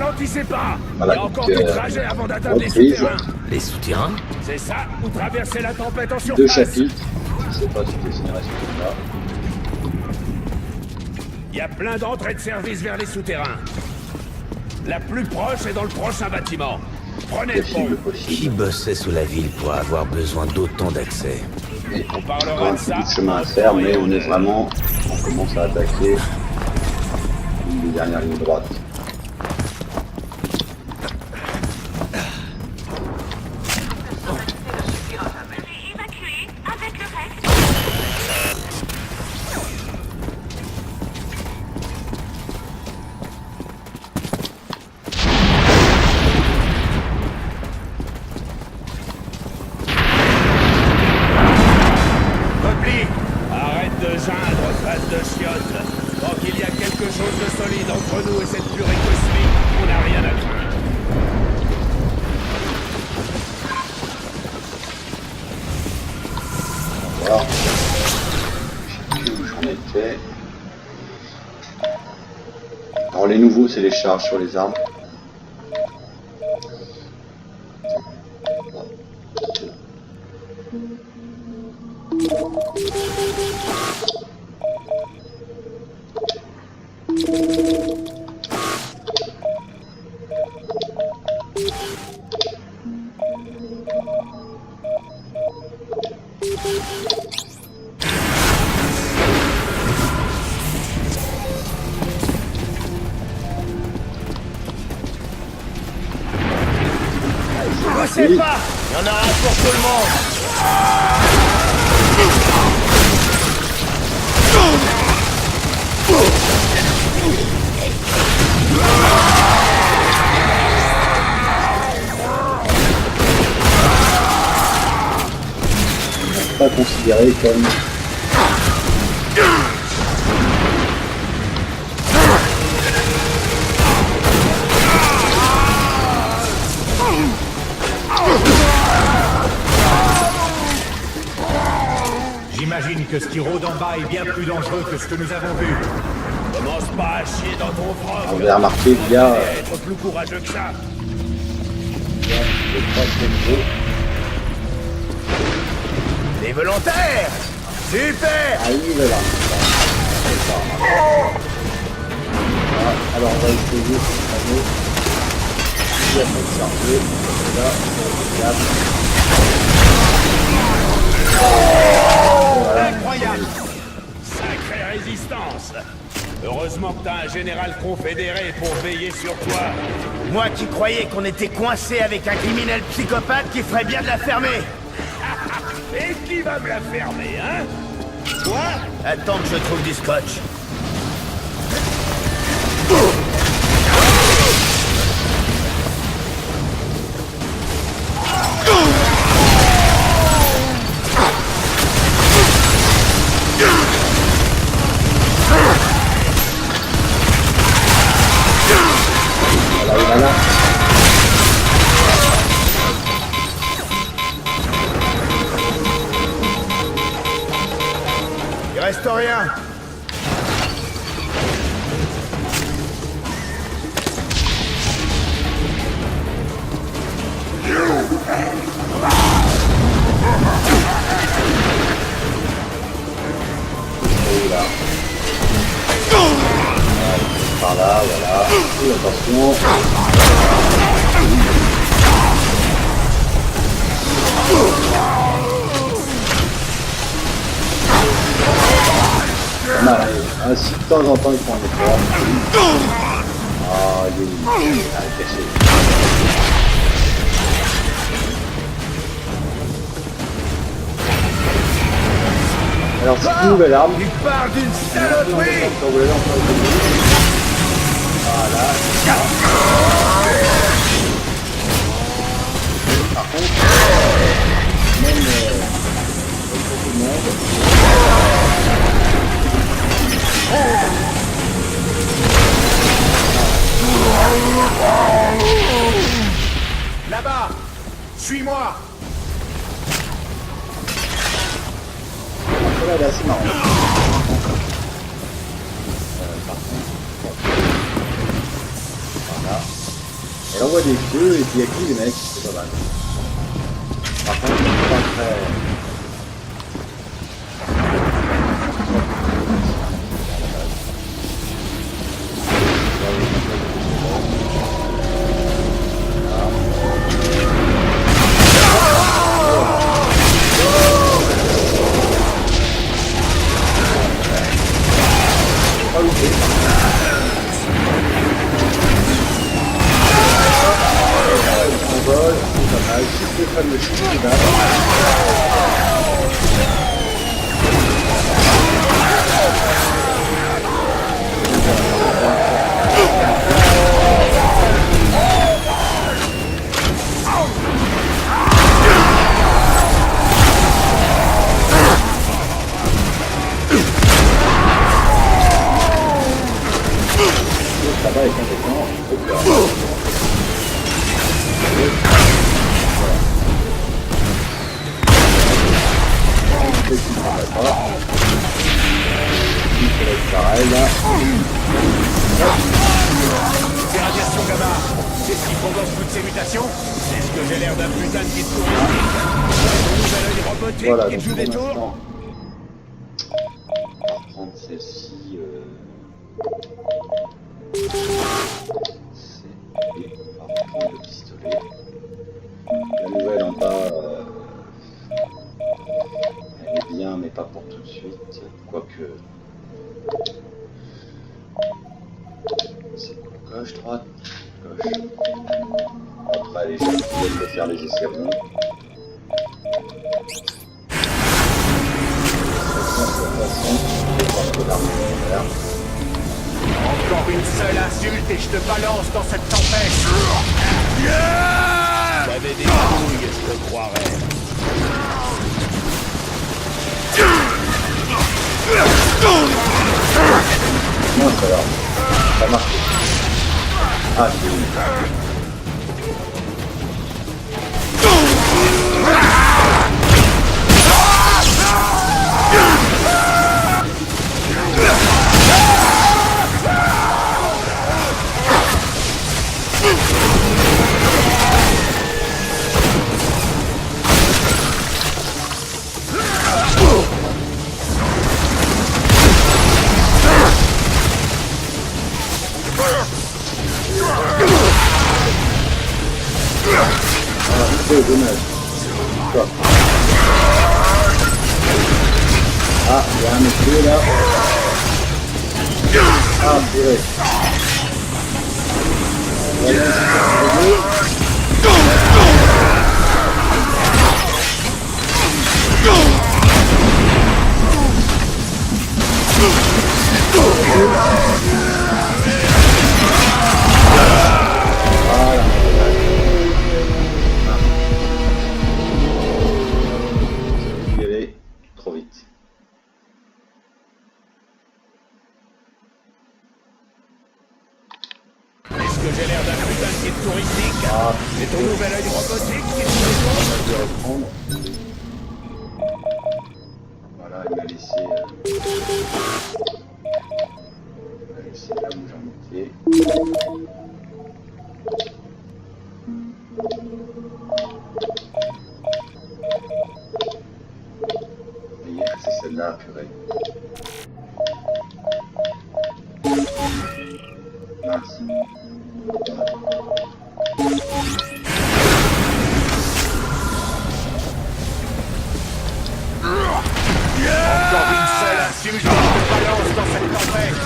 ralentissez pas. Voilà, Il y a encore donc, du trajet avant d'atteindre les reprise. souterrains. Les souterrains? C'est ça, ou traverser la tempête en 2 surface. chapitres. Je sais pas si je dessinerai ce truc-là. Il y a plein d'entrées de service vers les souterrains. La plus proche est dans le prochain bâtiment. Prenez le pont. Possible, Qui possible. bossait sous la ville pour avoir besoin d'autant d'accès? Mais On parlera encore un de petit ça. bout de chemin à faire, mais on est vraiment... On commence à attaquer une des dernières lignes droites. Évacué avec le reste. Repli. Arrête de geindre, face de chiottes. Tant qu'il y a quelque chose de solide entre nous et cette purée cosmique, on n'a rien à craindre. Voilà. Je sais plus où j'en étais. Alors les nouveaux, c'est les charges sur les armes. Bossez pas. Il y en a un pour tout le monde. Pas considéré comme... J'imagine que ce qui rôde en bas est bien plus dangereux que ce que nous avons vu. Commence pas à chier dans ton froc. Vous avez remarqué qu'il y a... Être plus courageux que ça. le pas trop gros. Des volontaires. Super. Ah, il est là. C'est ça. Voilà. Alors on va essayer ce panneau. Il y a pas de charger. Là, là. Voilà. Incroyable! Sacrée résistance. Heureusement que t'as un général confédéré pour veiller sur toi. Moi qui croyais qu'on était coincé avec un criminel psychopathe qui ferait bien de la fermer. Et qui va me la fermer, hein? Toi? Attends que je trouve du scotch. Voilà. Il reste rien. Et là. Par là, voilà. Et attention. Pas mal, hein. Si de temps en temps ils font un effort. Ah, il est caché. Alors c'est une nouvelle arme. Tu parles d'une saloperie! Voilà. Par contre, même beaucoup de monde. Là-bas! Suis-moi! Là, là, c'est marrant. Par contre, voilà. Elle envoie des feux et puis elle tue les mecs, c'est pas mal. Par contre, c'est pas très... Pareil là. C'est radiation gamma. C'est ce qui provoque toutes ces mutations. Est-ce que j'ai l'air d'un putain de guide touristique? Un nouvel œil robotique Voilà, qui donc joue des pour tours? l'instant, on va prendre celle-ci. Et on va reprendre le pistolet. La nouvelle en bas, elle est bien, mais pas pour tout de suite. Quoique. C'est quoi? Gauche, droite? Gauche. Après, les gens qui veulent faire les escalons. Encore une seule insulte et je te balance dans cette tempête. J'avais des couilles, je te croirais. Non, ça va. Ça marche. Ah, c'est une. C'est dommage. Quoi? Ah, il y a un monsieur là. Ah, purée. Trop vite. Est-ce que j'ai l'air d'un putain de guide touristique? Ah, C'est ton nouvel œil robotique qui joue des tours? je vais reprendre. Voilà, il m'a laissé. Il m'a laissé là où j'en étais. C'est celle-là, purée. Mince. Encore une seule insulte et je te balance dans cette tempête.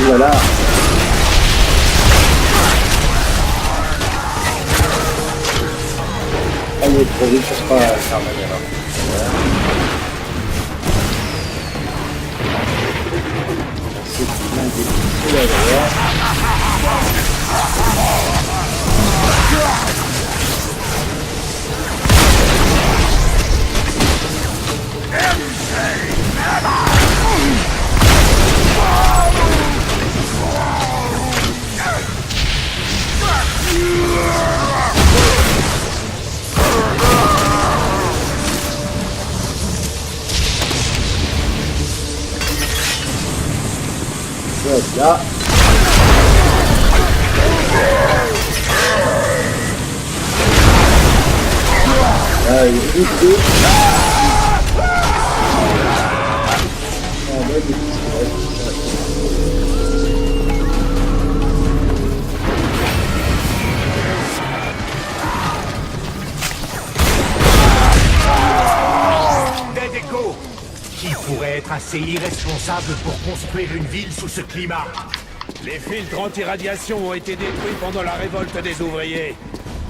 Voilà. Ah, il est trop vite, je sais pas faire mal alors. C'est bien difficile à voir. Là. Là, il est juste deux. On va des Des échos. Qui pourrait être assez irresponsable pour construire une ville sous ce climat? Les filtres anti-radiation ont été détruits pendant la révolte des ouvriers.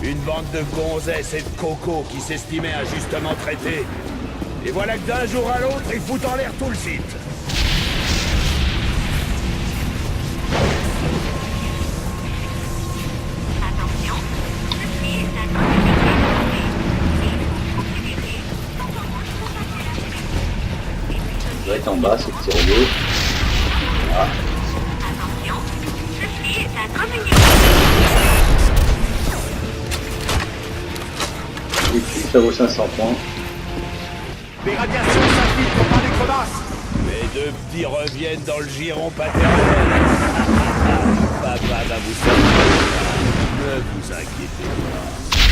Une bande de gonzesses et de cocos qui s'estimaient injustement traités. Et voilà que d'un jour à l'autre, ils foutent en l'air tout le site. Attention, ceci est un communiqué. Ça doit être en bas, ce petit robot. Ah. Attention, ceci est un communiqué. Et puis ça vaut 500 points. Les radiations s'infiltrent par les crevasses. Les deux petits reviennent dans le giron paternel. Papa va vous sortir. Ne vous inquiétez pas.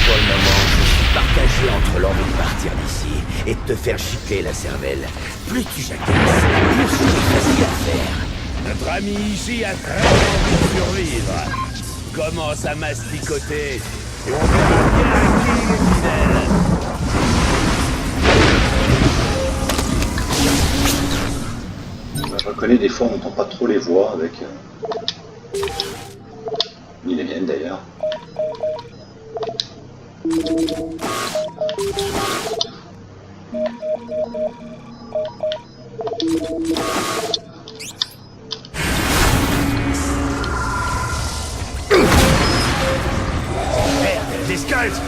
Pour le moment, je suis partagé entre l'envie de partir d'ici et de te faire gicler la cervelle. Plus tu jacasses, plus c'est facile à faire. Notre ami ici a très envie de survivre. Commence à masticoter et on verra bien à qui il est fidèle. Je reconnais des fois on n'entend pas trop les voix avec ni les miennes d'ailleurs. Merde, des skulls.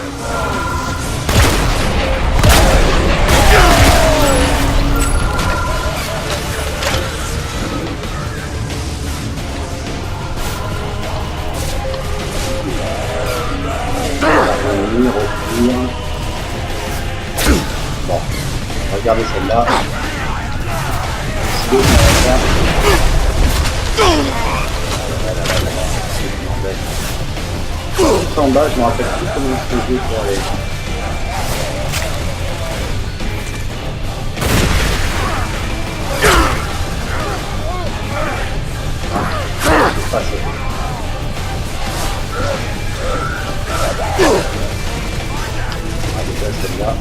Revenir. Bon, regardez celle-là. En bas, je me rappelle plus comment je faisais pour aller. C'est pas ça. Celle-là.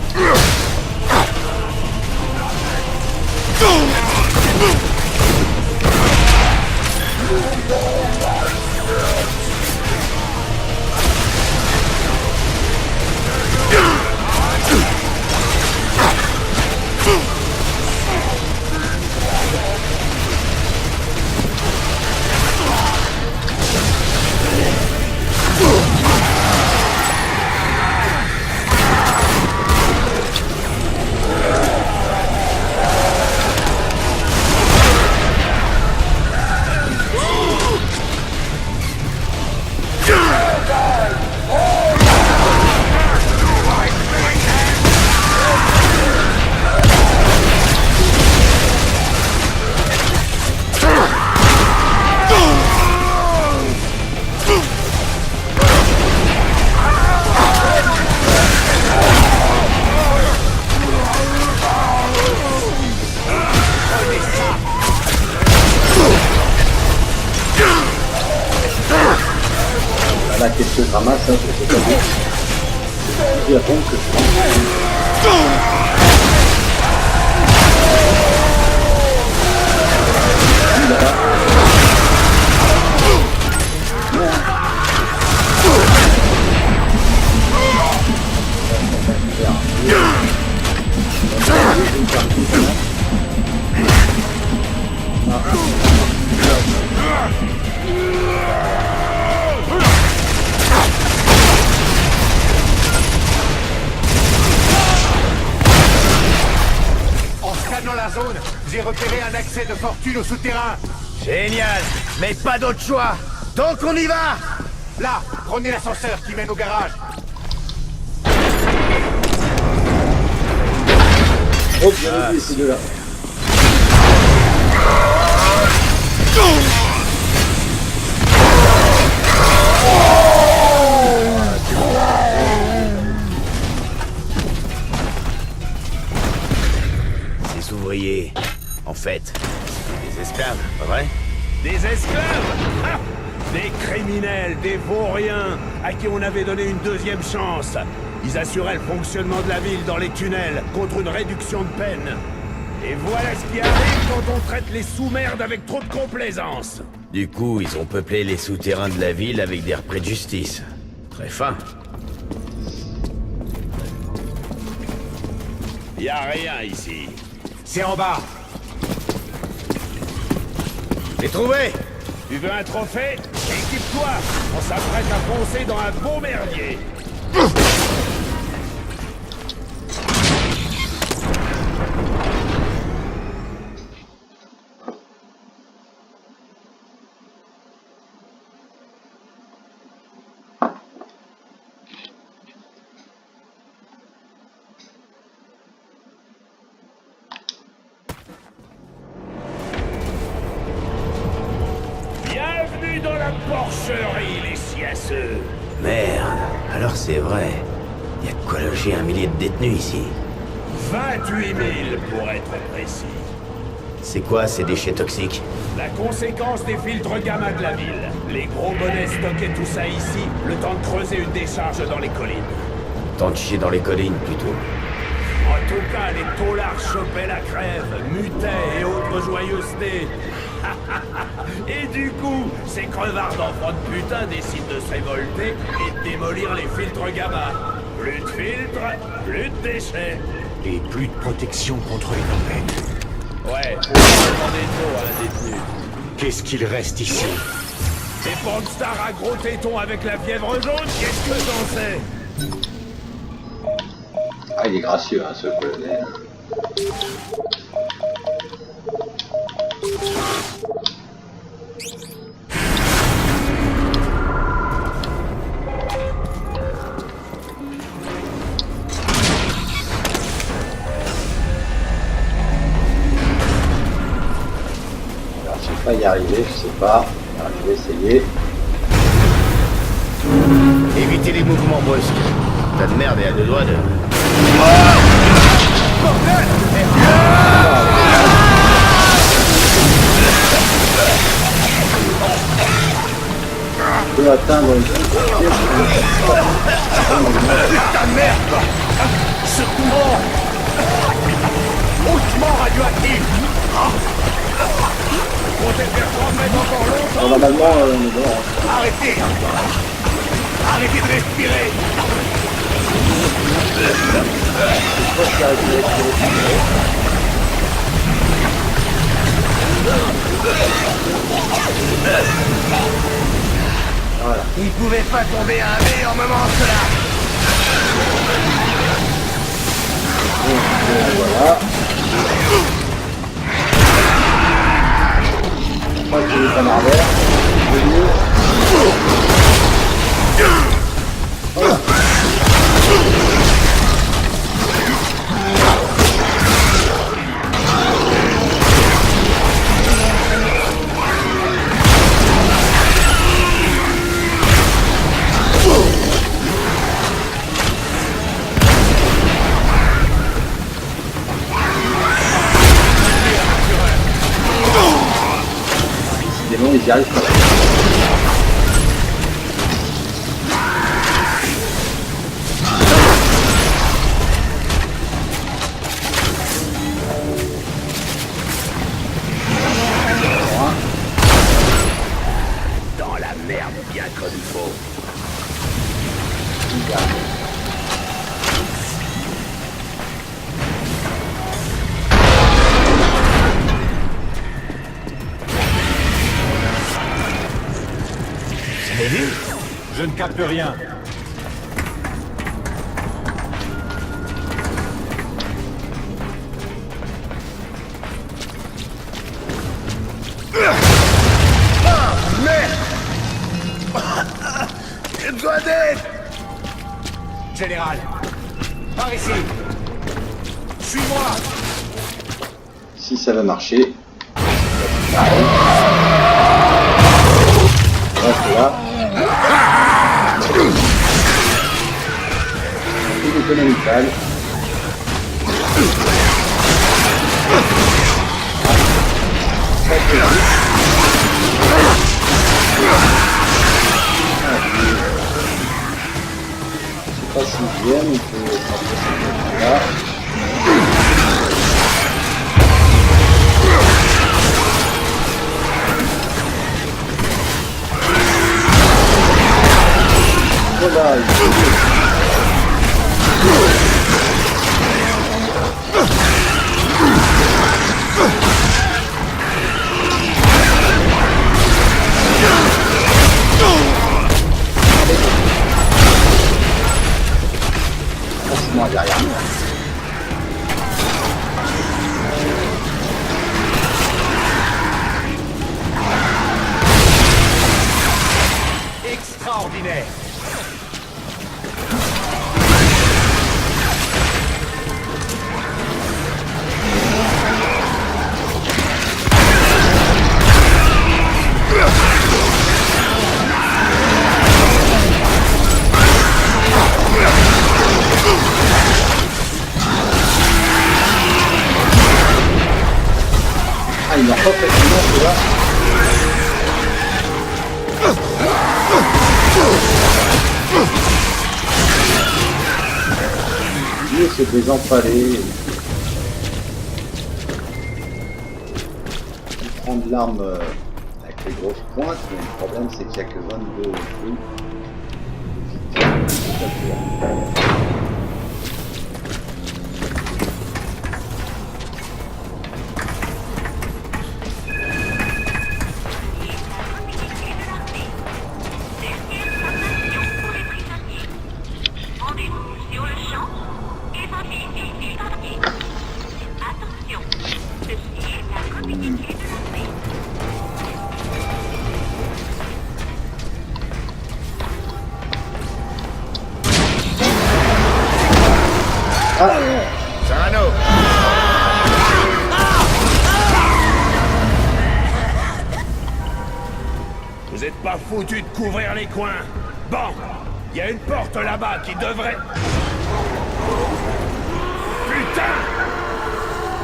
Là, qu'est-ce que je ramasse, hein, je sais pas bien. C'est la bombe que je prends. En scannant la zone, j'ai repéré un accès de fortune au souterrain. Génial, mais pas d'autre choix. Donc on y va. Là, prenez l'ascenseur qui mène au garage. Oh, bien vu, ces deux-là. Des criminels, des vauriens, à qui on avait donné une deuxième chance. Ils assuraient le fonctionnement de la ville dans les tunnels, contre une réduction de peine. Et voilà ce qui arrive quand on traite les sous-merdes avec trop de complaisance. Du coup, ils ont peuplé les souterrains de la ville avec des repris de justice. Très fin. Y a rien ici. C'est en bas. J'ai trouvé. Tu veux un trophée? Équipe-toi. On s'apprête à foncer dans un beau merdier. Bienvenue dans la porcherie, les siasseux. Merde, alors c'est vrai. Y a de quoi loger 1 millier de détenus ici. 28 000 pour être précis. C'est quoi ces déchets toxiques? La conséquence des filtres gamma de la ville. Les gros bonnets stockaient tout ça ici, le temps de creuser une décharge dans les collines. Tant de chier dans les collines, plutôt. En tout cas, les taulards chopaient la crève, mutaient et autres joyeusetés. Et du coup, ces crevards d'enfants de putain décident de se révolter et de démolir les filtres gamma. Plus de filtres, plus de déchets. Et plus de protection contre les tempêtes. Ouais, on va demander trop à un détenu. Qu'est-ce qu'il reste ici? Des pornstars à gros tétons avec la fièvre jaune, qu'est-ce que t'en sais? Ah, il est gracieux, hein, ce colonel. Alors, je vais pas y arriver, je sais pas. Alors, je vais essayer. Évitez les mouvements brusques. Ta de merde est à 2 doigts de... Je peux atteindre une Putain de merde! Ce courant hautement radioactif! Comptez faire 30 mètres encore longtemps? Normalement, on est bon. Arrêtez! Arrêtez de respirer! Voilà. Il pouvait pas tomber à un meilleur moment que là! Voilà. Je crois que c'est un Marvel. Voilà. Décidément, ils y arrivent pas. Dans la merde, bien comme il faut. Vous avez vu? Je ne capte rien. J'ai besoin d'aide! Général, par ici. Suis-moi. Si ça va marcher. Reste là. Tout économical. peut là. Voilà, moi derrière. Extraordinaire. Ah, il m'a pas fait sinon, là. Lui, c'est des empalés. Il prend de l'arme avec les grosses pointes, mais le problème c'est qu'il n'y a que 22 fruits. Rendez-vous sur le champ et votez les papiers. Attention, ceci est la communiqué de l'armée. Sarano! Vous êtes pas foutus de couvrir les coins. Bon, il y a une porte là-bas qui devrait... Putain!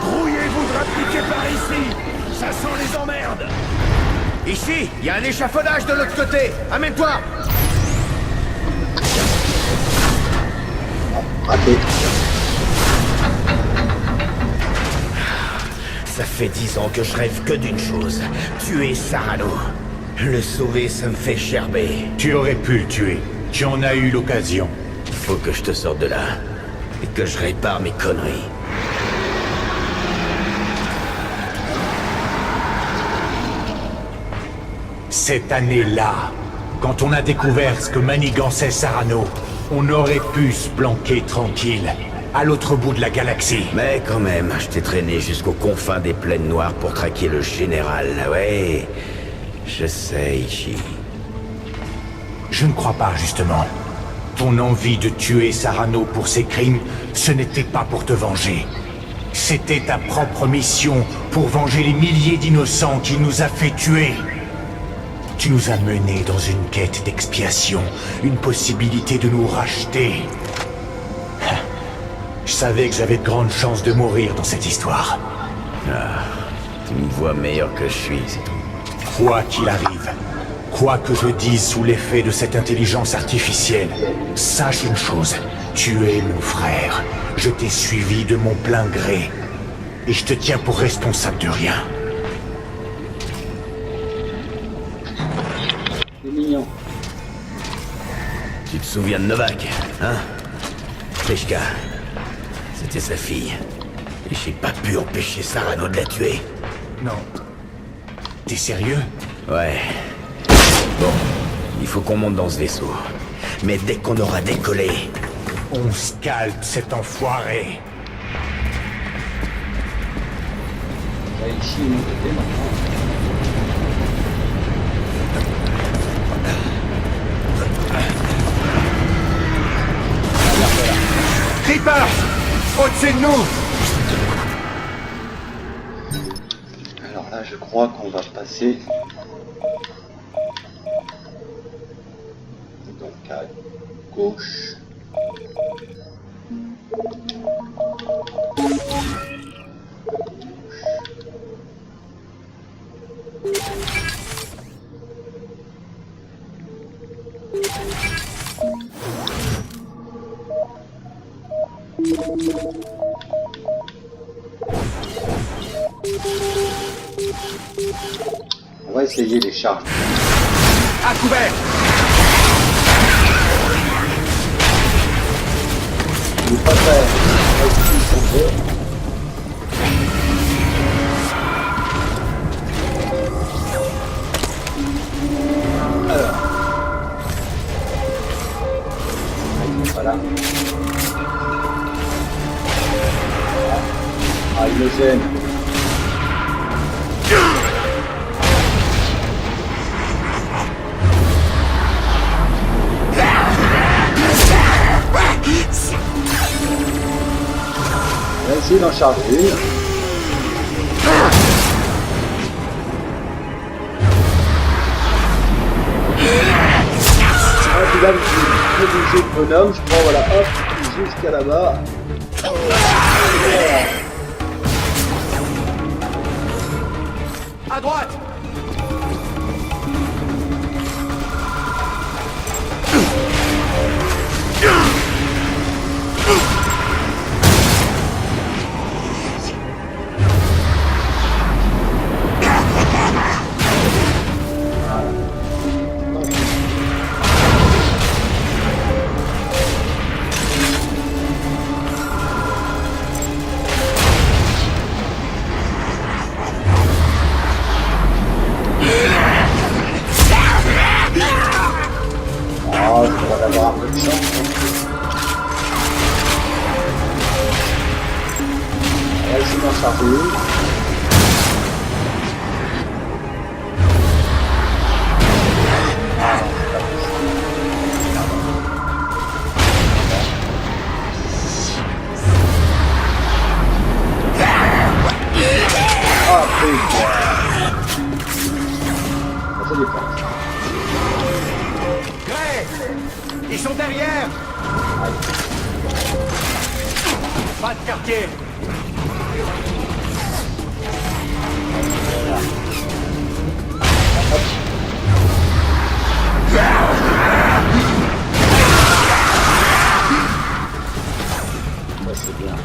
Grouillez-vous de rappliquer par ici. Ça sent les emmerdes. Ici, il y a un échafaudage de l'autre côté. Amène-toi! Raté. Ça fait 10 ans que je rêve que d'une chose. Tuer Sarano. Le sauver, ça me fait gerber. Tu aurais pu le tuer. Tu en as eu l'occasion. Faut que je te sorte de là. Et que je répare mes conneries. Cette année-là, quand on a découvert ce que manigançait Sarano, on aurait pu se planquer tranquille, à l'autre bout de la galaxie. Mais quand même, je t'ai traîné jusqu'aux confins des plaines noires pour traquer le général. Ouais, je sais, Ishii. Je ne crois pas, justement. Ton envie de tuer Sarano pour ses crimes, ce n'était pas pour te venger. C'était ta propre mission pour venger les milliers d'innocents qu'il nous a fait tuer. Tu nous as menés dans une quête d'expiation, une possibilité de nous racheter. Je savais que j'avais de grandes chances de mourir dans cette histoire. Tu me vois meilleur que je suis, c'est tout. Quoi qu'il arrive, quoi que je dise sous l'effet de cette intelligence artificielle, sache une chose, tu es mon frère. Je t'ai suivi de mon plein gré. Et je te tiens pour responsable de rien. C'est mignon. Tu te souviens de Novak, hein? Trishka. C'était sa fille. Et j'ai pas pu empêcher Sarano de la tuer. Non. T'es sérieux? Ouais. Bon, il faut qu'on monte dans ce vaisseau. Mais dès qu'on aura décollé... On scalpe cet enfoiré. Là, ici, il est monté maintenant. Creeper! Au-dessus de nous! Alors là, je crois qu'on va passer donc à gauche. On va essayer les charges. À couvert. Il n'est pas très facile. Alors. Voilà. Ah, il me gêne. On va essayer d'en charger une. Ah, puis là, je vais bouger le bonhomme, je prends, voilà, hop, jusqu'à là-bas. À droite. Oh, je devrais avoir un peu de chance. On va essayer d'en charger une. Ah, putain. Ça dépend. Ils sont derrière. Pas de quartier. Ça, c'est bien.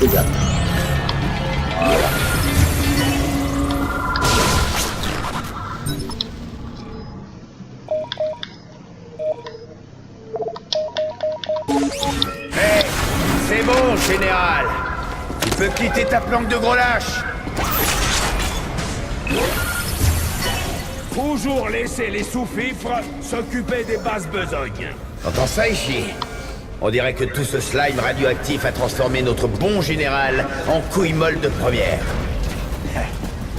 C'est bien. Voilà. Hé, c'est bon, général. Tu peux quitter ta planque de gros lâche. Toujours laisser les sous-fifres s'occuper des basses besognes. T'entends ça, Ishi? On dirait que tout ce slime radioactif a transformé notre bon général en couille molle de première.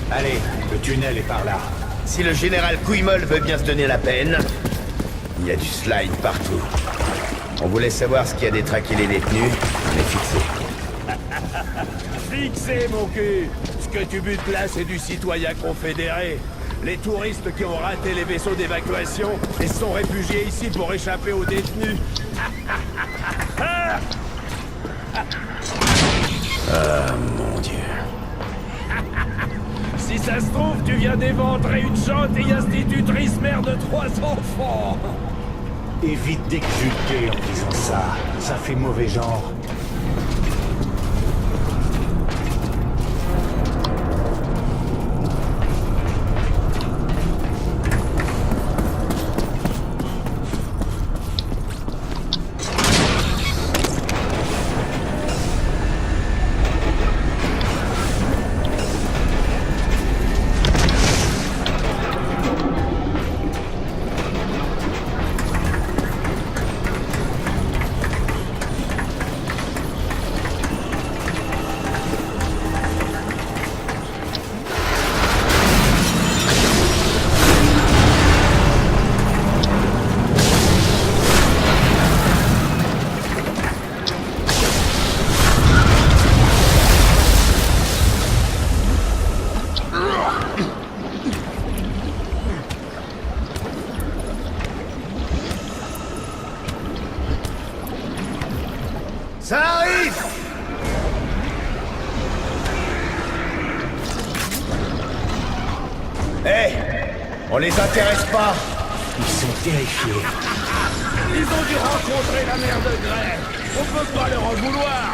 Allez, le tunnel est par là. Si le général couille molle veut bien se donner la peine, il y a du slime partout. On voulait savoir ce qu'il y a détraqué les détenus, on est fixé. Fixé, mon cul. Ce que tu butes là, c'est du citoyen confédéré. Les touristes qui ont raté les vaisseaux d'évacuation et se sont réfugiés ici pour échapper aux détenus. Ah, mon Dieu. Si ça se trouve, tu viens d'éventrer une gentille institutrice mère de 3 enfants. Évite d'exulter en disant ça. Ça fait mauvais genre. Hé, on les intéresse pas. Ils sont terrifiés. Ils ont dû rencontrer la mère de Grey. On peut pas leur en vouloir.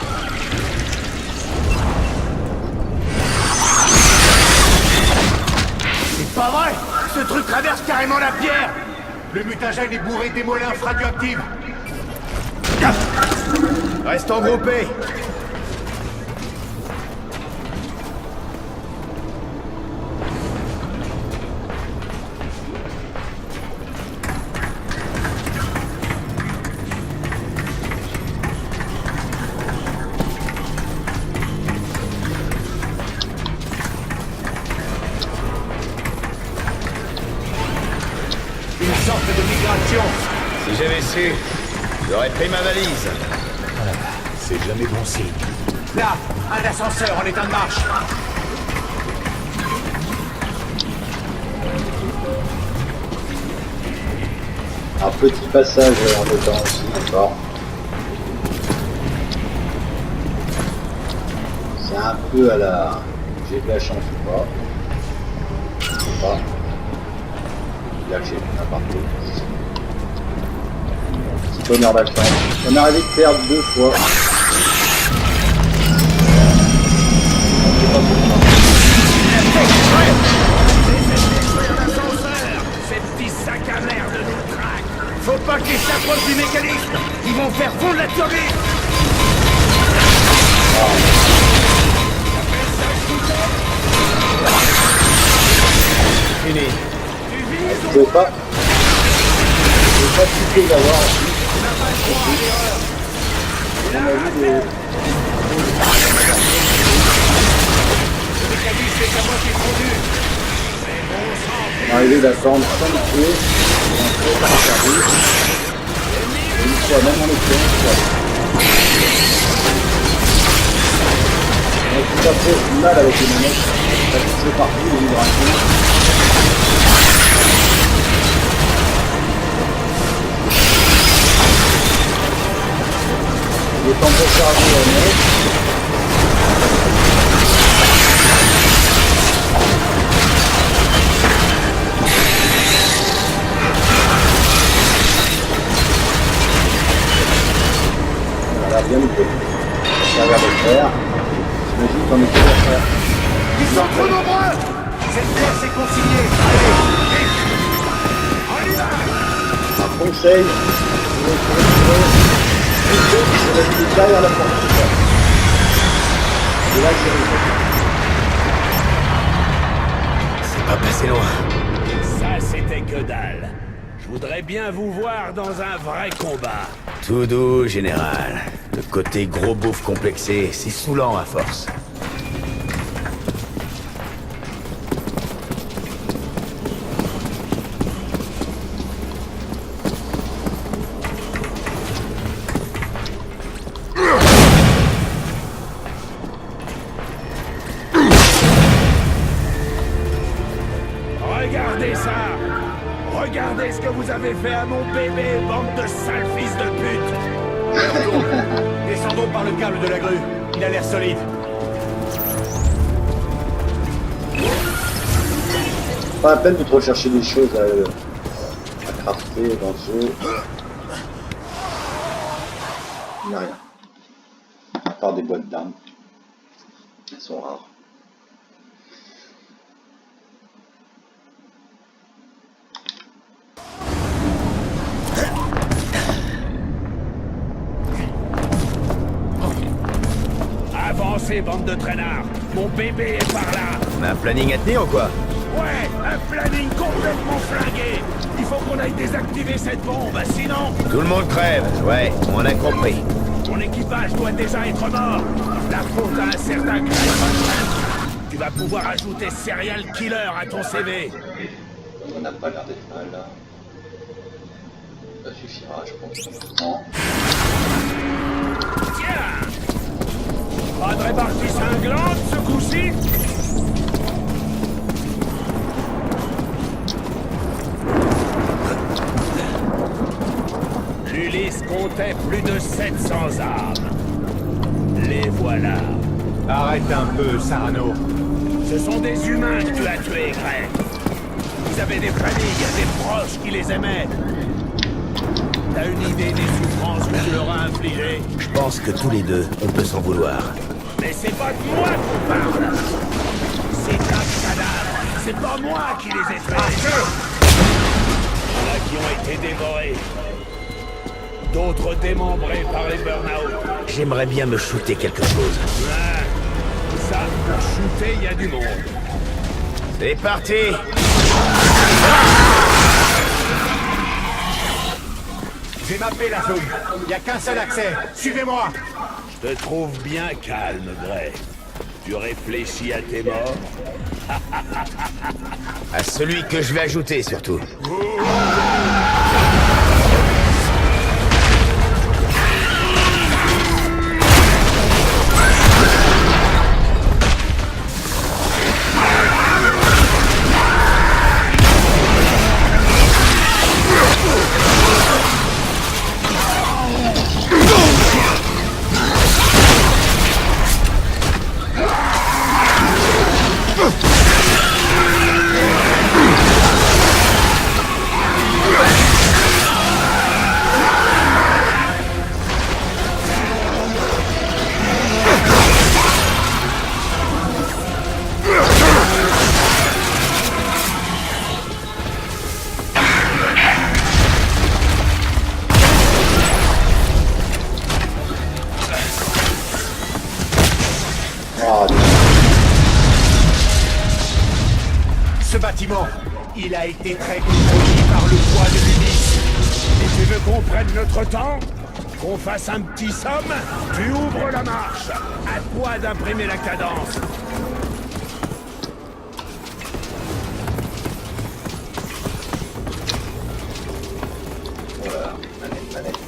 C'est pas vrai! Ce truc traverse carrément la pierre! Le mutagène est bourré d'émolymphes radioactives. Restons groupés. Une sorte de migration. Si j'avais su, j'aurais pris ma valise. C'est jamais bon signe. Là, un ascenseur en état de marche. Un petit passage en dedans aussi, d'accord. C'est un peu à la... J'ai de la chance ou pas. Je sais pas. Là que j'ai un partout. Petit bonheur de la chance. On est arrivé de perdre 2 fois. Ces petits sacs à merde nous traquent. Faut pas qu'ils s'approchent du mécanisme! Ils vont faire fondre la turbine! Fini. Je pouvais pas. Je pouvais pas quitter d'avoir aussi. On a vu des... On est arrivé d'attendre 5 pieds pour entrer dans le service. Et une fois, même en étant, on a tout à fait du mal avec les manettes. Ça touche partout, les vibrations. Le temps pour charger la manette. Ça a bien loupé. Ça a l'air de le faire. J'imagine qu'on est tout à faire. Ils sont trop nombreux! Cette pièce est consignée. Un conseil, je reste derrière la porte. Et là, j'ai réussi. C'est pas passé loin. Ça, c'était que dalle. Je voudrais bien vous voir dans un vrai combat. Tout doux, général. Le côté gros bouffe complexé, c'est saoulant à force. Regardez ça! Regardez ce que vous avez fait à mon bébé, bande de sales fils de pute! Descendons par le câble de la grue. Il a l'air solide. Pas la peine de trop chercher des choses à crafter dans ce jeu. Il n'y a rien. À part des boîtes d'armes. Elles sont rares. Avancez, bande de traînards! Mon bébé est par là! On a un planning à tenir ou quoi? Ouais, un planning complètement flingué! Il faut qu'on aille désactiver cette bombe, sinon... Tout le monde crève. Ouais, on a compris. Mon équipage doit déjà être mort! La faute à un certain Grey. Tu vas pouvoir ajouter Serial Killer à ton CV! On n'a pas l'air d'être mal là. Ça suffira, je pense. Non. Tiens! Pas de répartie cinglante ce coup-ci? L'Ulysse comptait plus de 700 armes. Les voilà. Arrête un peu, Sarano. Ce sont des humains que tu as tués, Grey. Ils avaient des familles, des proches qui les aimaient. T'as une idée des souffrances que tu leur as infligées? Je pense que tous les deux, on peut s'en vouloir. Mais c'est pas de moi qu'on parle. C'est un cadavre. C'est pas moi qui les ai tués. Il y en a qui ont été dévorés. D'autres démembrés par les burn-out. J'aimerais bien me shooter quelque chose. Ouais. Ça, pour shooter, il y a du monde. C'est parti! J'ai mappé la zone. Il n'y a qu'un seul accès. Suivez-moi. Je te trouve bien calme, Gray. Tu réfléchis à tes morts? À celui que je vais ajouter, surtout. Ce bâtiment, il a été très construit par le poids de l'hélice. Et tu veux qu'on prenne notre temps? Qu'on fasse un petit somme? Tu ouvres la marche. À toi d'imprimer la cadence. Voilà, manette.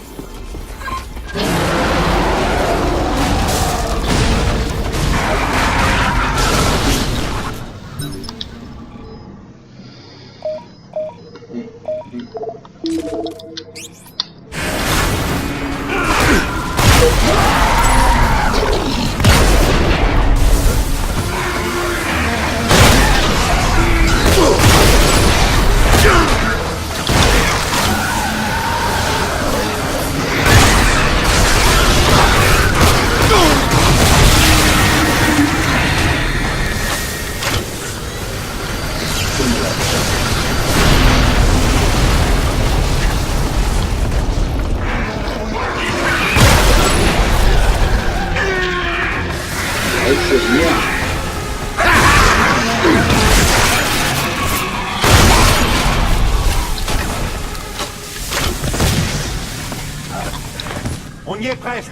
On y est presque.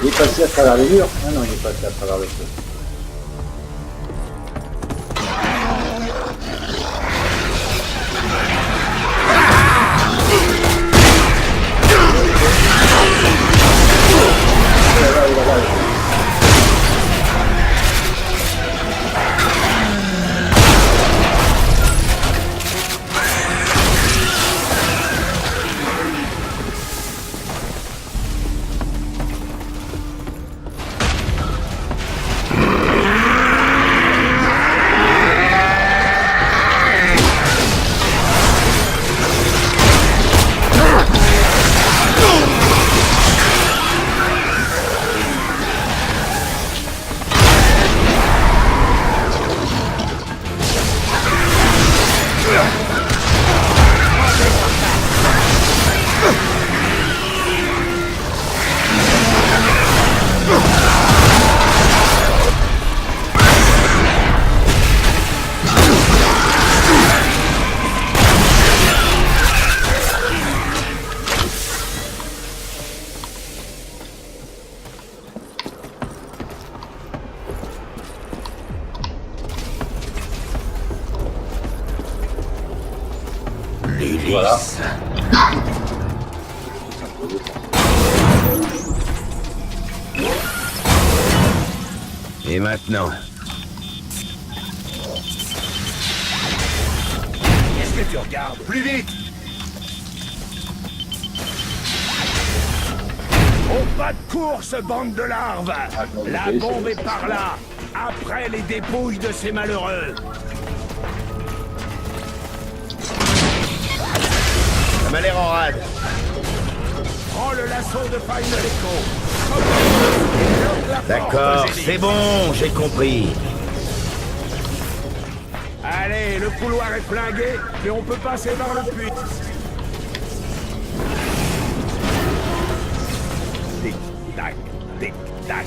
Il est passé à travers les murs? Ah non, il est passé à travers le feu. Voilà. Et maintenant? Qu'est-ce que tu regardes? Plus vite. Au pas de course, bande de larves. La bombe est par là. Après les dépouilles de ces malheureux. Ça m'a l'air en rade. Prends le lasso de Final Echo. D'accord, c'est bon, j'ai compris. Allez, le couloir est flingué, mais on peut passer par le puits. Tic-tac, tic-tac.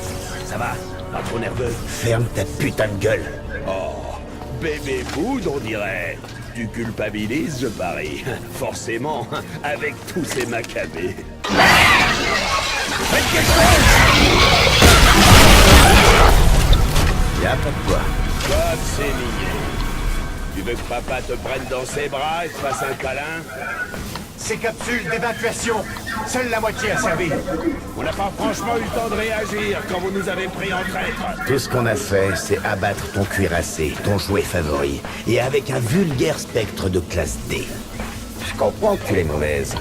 Ça va? Pas trop nerveux? Ferme ta putain de gueule. Oh, bébé food, on dirait. Tu culpabilises, je parie. Forcément, avec tous ces macabées. Faites quelque chose! Y'a pas de quoi. Comme c'est mignon. Tu veux que papa te prenne dans ses bras et te fasse un câlin? Ces capsules d'évacuation, seule la moitié a servi. On n'a pas franchement eu le temps de réagir quand vous nous avez pris en traître. Tout ce qu'on a fait, c'est abattre ton cuirassé, ton jouet favori, et avec un vulgaire spectre de classe D. Je comprends que tu l'es mauvaise.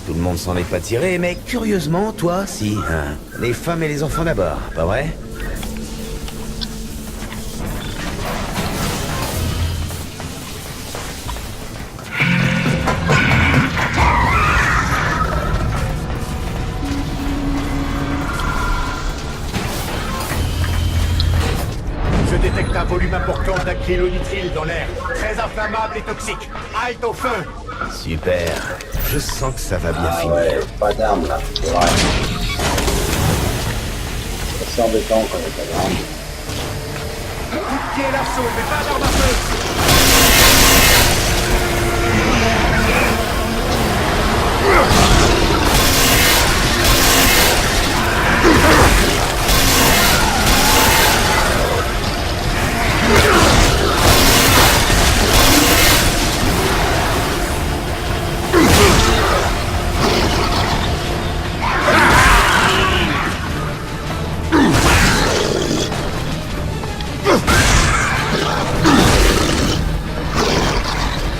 Tout le monde s'en est pas tiré, mais curieusement, toi, si. Hein. Les femmes et les enfants d'abord, pas vrai? Je détecte un volume important d'acrylonitrile dans l'air. Très inflammable et toxique. Halte au feu! Super. Je sens que ça va bien Ah finir. ouais, pas d'armes là. C'est vrai. C'est embêtant quand il n'y a pas d'armes. Coup de pied l'assaut, mais pas d'arme à feu!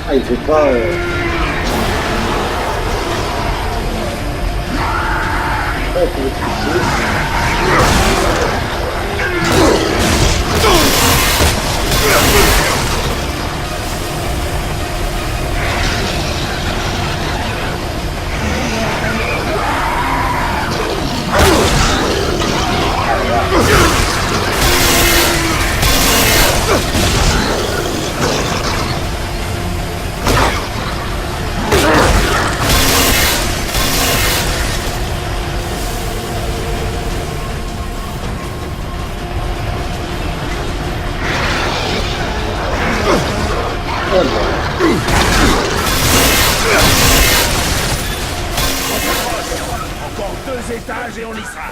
Ah, il fait pas... Oh, il faut le toucher. Encore 2 étages et on y sera.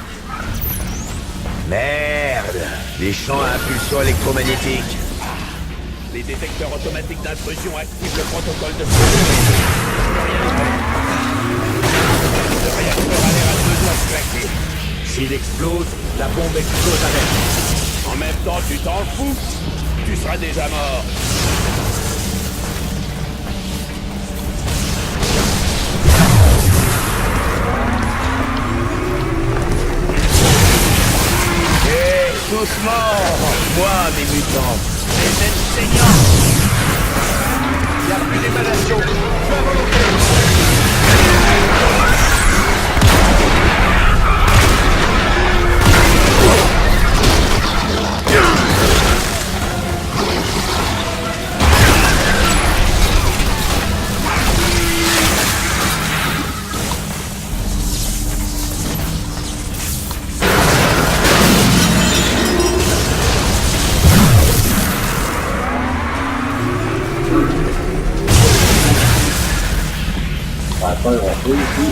Merde. Les champs à impulsion électromagnétique. Les détecteurs automatiques d'intrusion activent le protocole de sécurité. Le réacteur a l'air à 2 doigts de claquer. S'il explose, la bombe explose avec. En même temps, tu t'en fous. Tu seras déjà mort. Doucement. Moi, mes mutants. Les ailes saignantes! Il n'y a plus d'émanation! Feu à volonté! Pas grand-chose ici.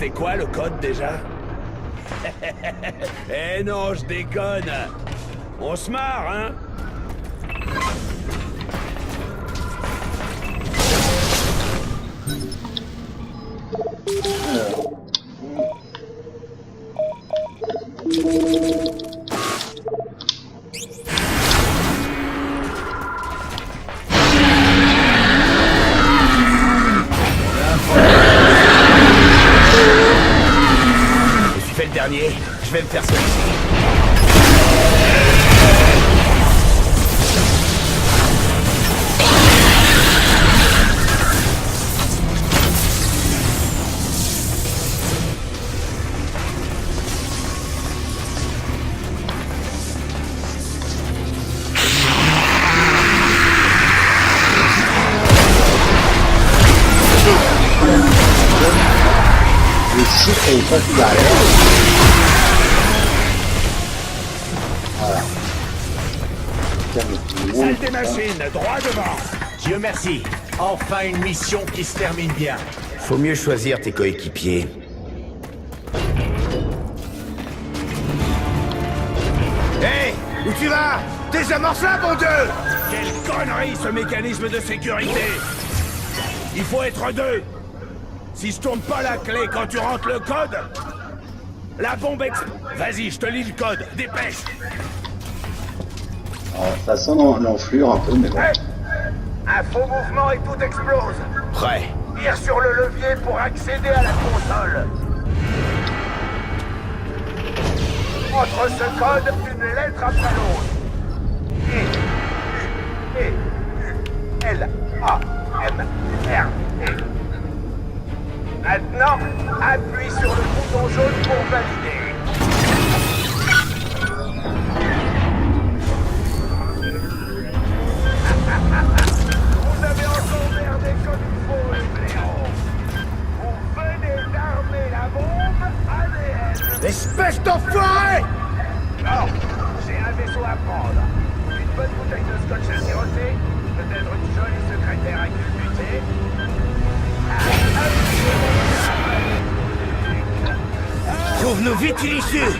C'était quoi le code déjà? Eh non, je déconne. On se marre, hein? Je suis fait le dernier, je vais me faire celui-ci. Le chiffre est pas tout derrière. Voilà. Calme-toi. Salle des machines, droit devant. Dieu merci. Enfin une mission qui se termine bien. Faut mieux choisir tes coéquipiers. Hé, où tu vas? Désamorce là, bon Dieu! Quelle connerie ce mécanisme de sécurité! Il faut être deux. Si je tourne pas la clé quand tu rentres le code, la bombe Vas-y, je te lis le code, dépêche. Alors, ça sent l'enflure un peu, mais bon. Un faux mouvement et tout explose. Prêt. Tire sur le levier pour accéder à la console. Entre ce code, une lettre après l'autre. E-U-L-A-M-R-E. Maintenant, appuie sur le bouton jaune pour valider. Vous avez encore merdé comme il faut, les blaireaux. Vous venez d'armer la bombe ADN. Espèce d'enfoiré! Non, j'ai un vaisseau à prendre. Une bonne bouteille de scotch à siroter, peut-être une jolie secrétaire à culbuter. Trouve-nous vite une issue!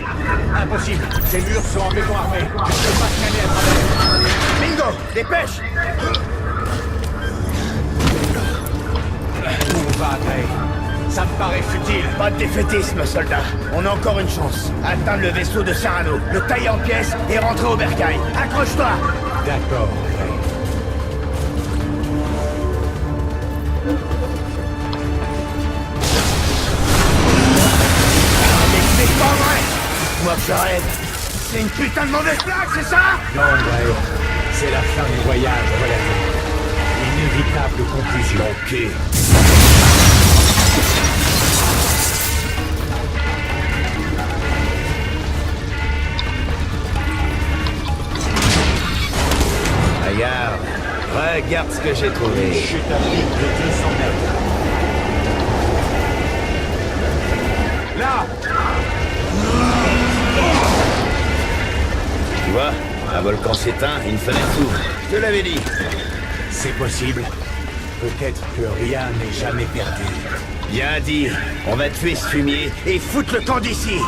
Impossible. Ces murs sont en béton armé. Je ne peux pas scanner à travers. Bingo! Dépêche! Où on va après? Ça me paraît futile. Pas de défaitisme, soldat. On a encore une chance. Atteindre le vaisseau de Sarano, le tailler en pièces et rentrer au bercail. Accroche-toi! D'accord. Mais c'est pas vrai! Moi que je rêve. C'est une putain de mauvaise blague, c'est ça? Non, ouais. C'est la fin du voyage, voilà. Inévitable conclusion. Ok. Regarde ce que j'ai trouvé. Chute à pic de 200 mètres. Là! Tu vois, un volcan s'éteint, une fenêtre s'ouvre. Je te l'avais dit. C'est possible. Peut-être que rien n'est jamais perdu. Bien dit. On va tuer ce fumier Et foutre le camp d'ici!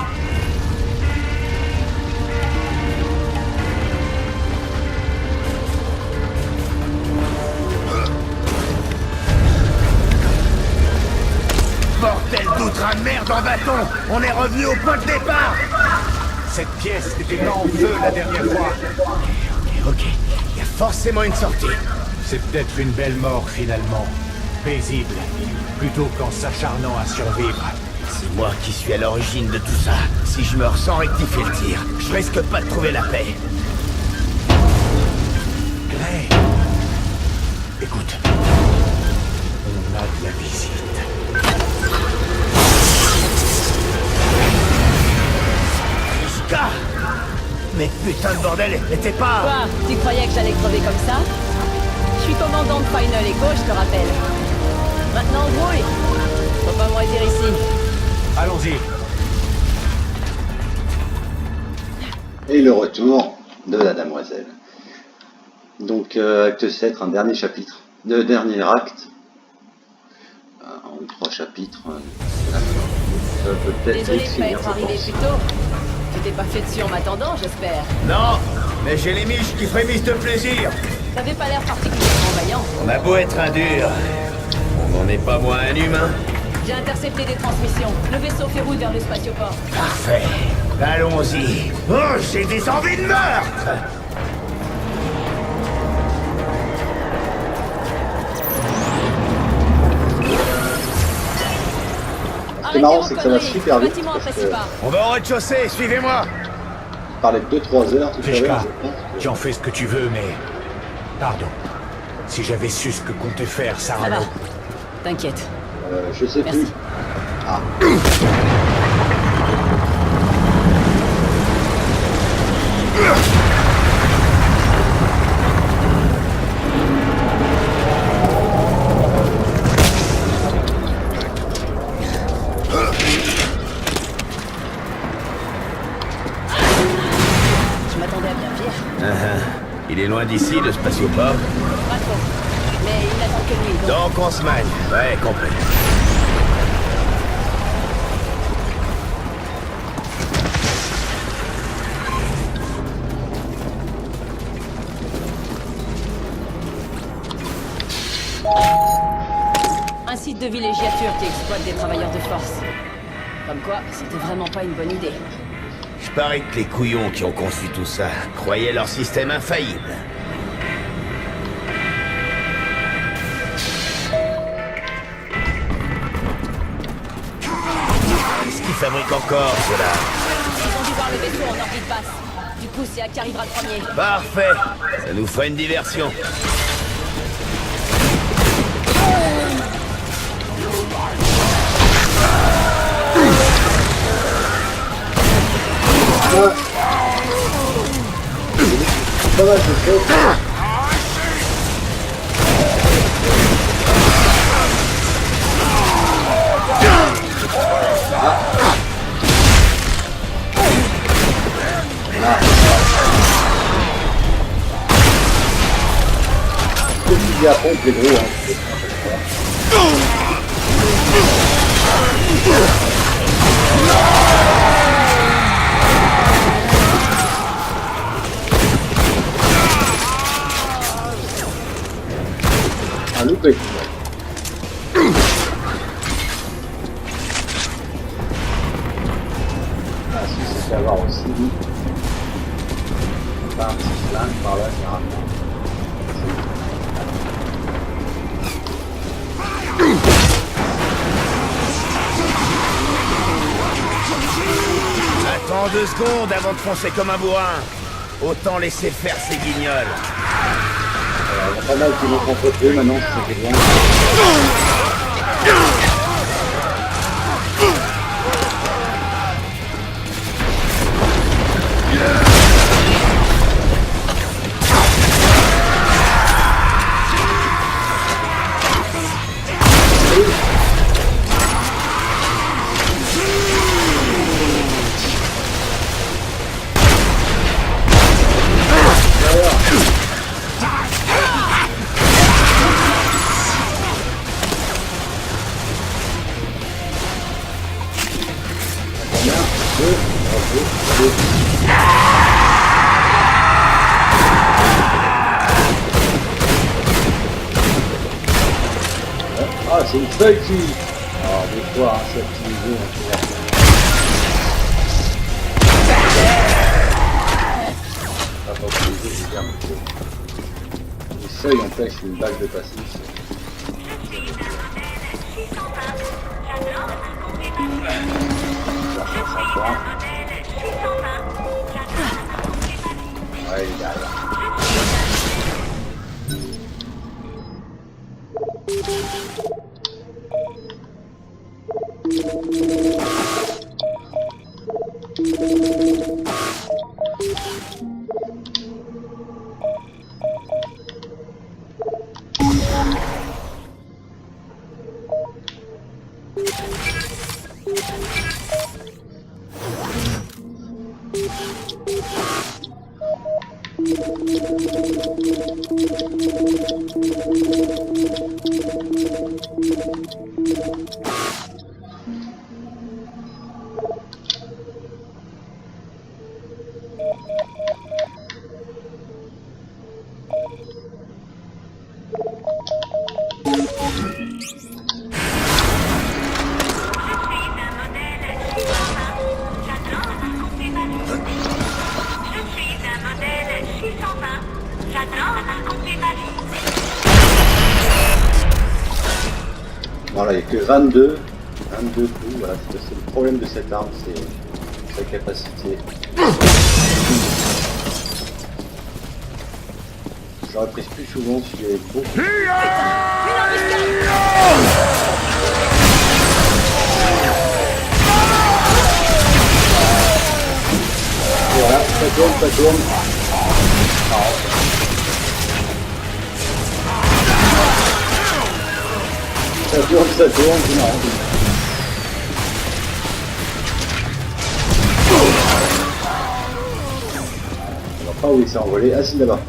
Bordel d'outre à merde en bâton! On est revenu au point de départ! Cette pièce était en feu la dernière fois. Ok, il y a forcément une sortie. C'est peut-être une belle mort finalement. Paisible, plutôt qu'en s'acharnant à survivre. C'est moi qui suis à l'origine de tout ça. Si je meurs sans rectifier le tir, je risque pas de trouver la paix. Hey, écoute, on a de la visite. Iska! Mais putain de bordel, était pas... Quoi? Tu croyais que j'allais crever comme ça? Je suis commandant de Final Echo, je te rappelle. Maintenant, grouille! Faut pas moisir ici. Allons-y. Et le retour de la damoiselle. Donc, acte 7, un dernier chapitre. Dernier acte. En 3 chapitres. C'est la fin. peut-être Désolé de pas finir, être je arrivé pense. plus tôt. Tu t'es pas fait dessus en m'attendant, j'espère. Non, mais j'ai les miches qui frémissent de plaisir. T'avais pas l'air particulièrement vaillant. On a beau être un dur, on n'en est pas moins un humain. J'ai intercepté des transmissions. Le vaisseau fait route vers le spatioport. Parfait. Allons-y. Oh, j'ai des envies de meurtre. Ce qui est marrant, c'est que ça va conneries. super vite. Bâtiment Parce apprécie que pas. On va au rez-de-chaussée, suivez-moi. on parlait de 2-3 heures tout à l'heure, Vishka, je pense que... tu en fais ce que tu veux, mais... Pardon. Si j'avais su ce que comptait faire Ça Sarah... va. T'inquiète. je sais Merci. plus. Ah. Je m'attendais à bien pire. Il est loin d'ici, le spatioport. Pas trop. Mais il n'attend que lui, donc... Donc on se magne. Ouais, compris. Un site de villégiature qui exploite des travailleurs de force. Comme quoi, c'était vraiment pas une bonne idée. Je parie que les couillons qui ont conçu tout ça croyaient leur système infaillible. Qu'est-ce qu'ils fabriquent encore, ceux-là? Ils ont dû voir le vaisseau en orbite basse. Du coup, c'est à qui arrivera le premier. Parfait. Ça nous fera une diversion. Pas mal de choses. Petit à pompe les gros, Un loupé. Ah si, c'est fait avoir aussi. Pas un petit flingue par là, généralement. Attends 2 secondes avant de foncer comme un bourrin. Autant laisser faire ces guignols. Il y a pas mal qui vont s'entretuer maintenant, c'est bien. Ah, c'est une feuille qui... Alors, des fois, hein, cette niveau, on peut voir. Pas optimisé, c'est bien. Les feuilles empêchent une balle de passer. Ouais, il est derrière. Voilà, il n'y a que 22 coups, voilà, c'est le problème de cette arme, c'est sa capacité. J'aurais pris plus souvent s'il y avait beaucoup. Et voilà, ça tourne, ça tourne. Ça tourne, c'est marrant. On va pas où il s'est envolé. Ah si, là-bas.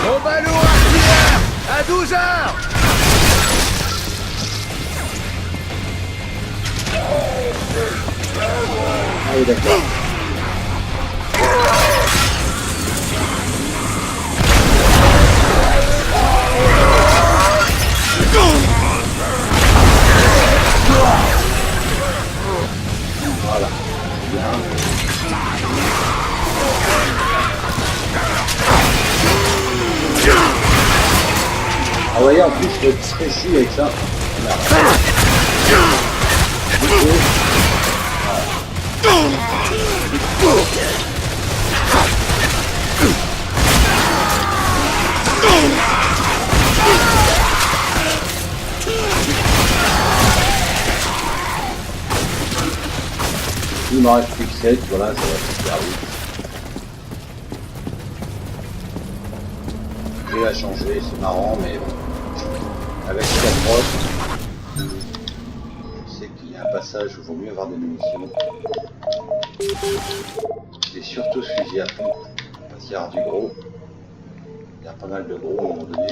Au ballon artilleur à 12 heures. Ah oui, d'accord. Voilà. Bien. Ah voyez, en plus, je peux être précis avec ça. Il m'en reste plus que 7, voilà, ça va super vite. Il a changé, c'est marrant, mais bon. Avec cette approche, je sais qu'il y a un passage où il vaut mieux avoir des munitions. Et surtout ce fusil à pompe, parce qu'il y a du gros. Il y a pas mal de gros à un moment donné.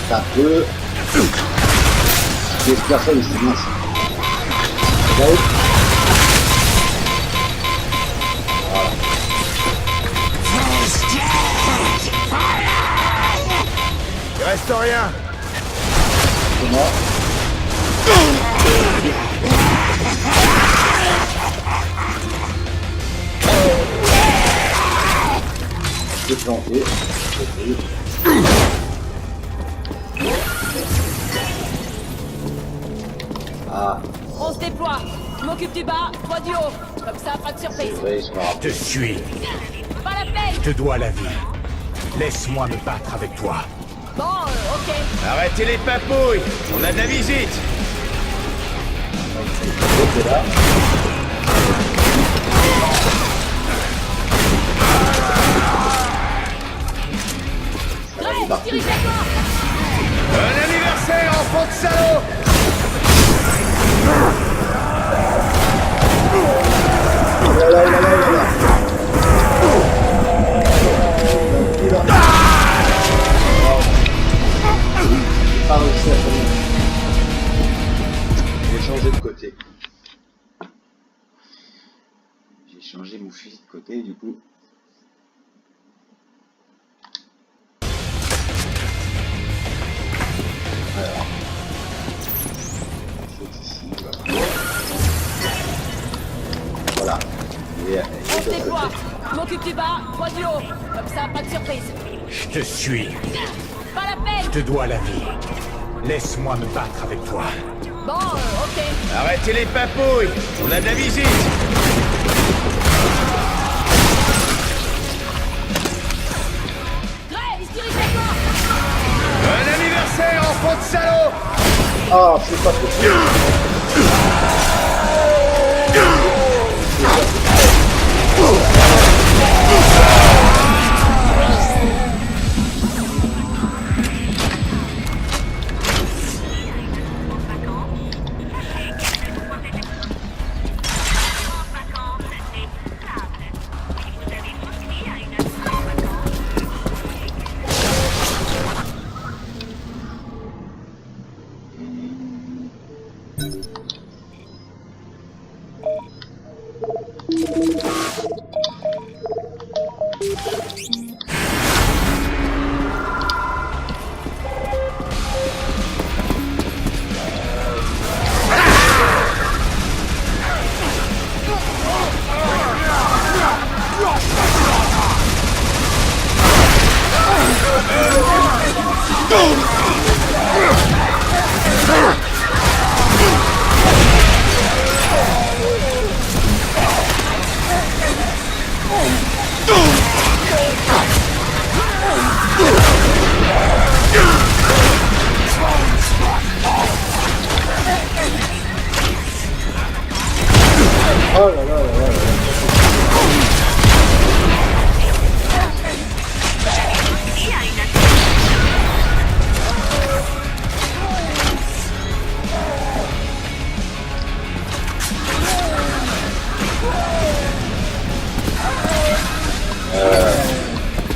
Un peu. J'espère ça, mais c'est mince. Là-haut. Il reste rien. C'est moi. Je vais planter. Ah, On se déploie. Je m'occupe du bas, toi du haut. Comme ça, pas de c'est surprise. vrai, je me Je rappelle. te suis. Pas la peine. Je te dois la vie. Laisse-moi me battre avec toi. Bon, ok. Arrêtez les papouilles. On a de la visite. C'est là. Greg, dirige la toi. Bon anniversaire, enfant de salaud. Là. J'ai pas réussi à finir. J'ai changé de côté. changer mon fusil de côté du coup. Alors, c'est ici. Voilà. Portez-toi. Je m'occupe du bas, toi du haut. Comme ça, pas de surprise. Je te suis. Pas la peine. Je te dois la vie. Laisse-moi me battre avec toi. Bon, ok. Arrêtez les papouilles. On a de la visite. Grace, dirige-toi. Bon anniversaire, enfant de salaud. Ah, c'est pas possible. Oh là là là là là.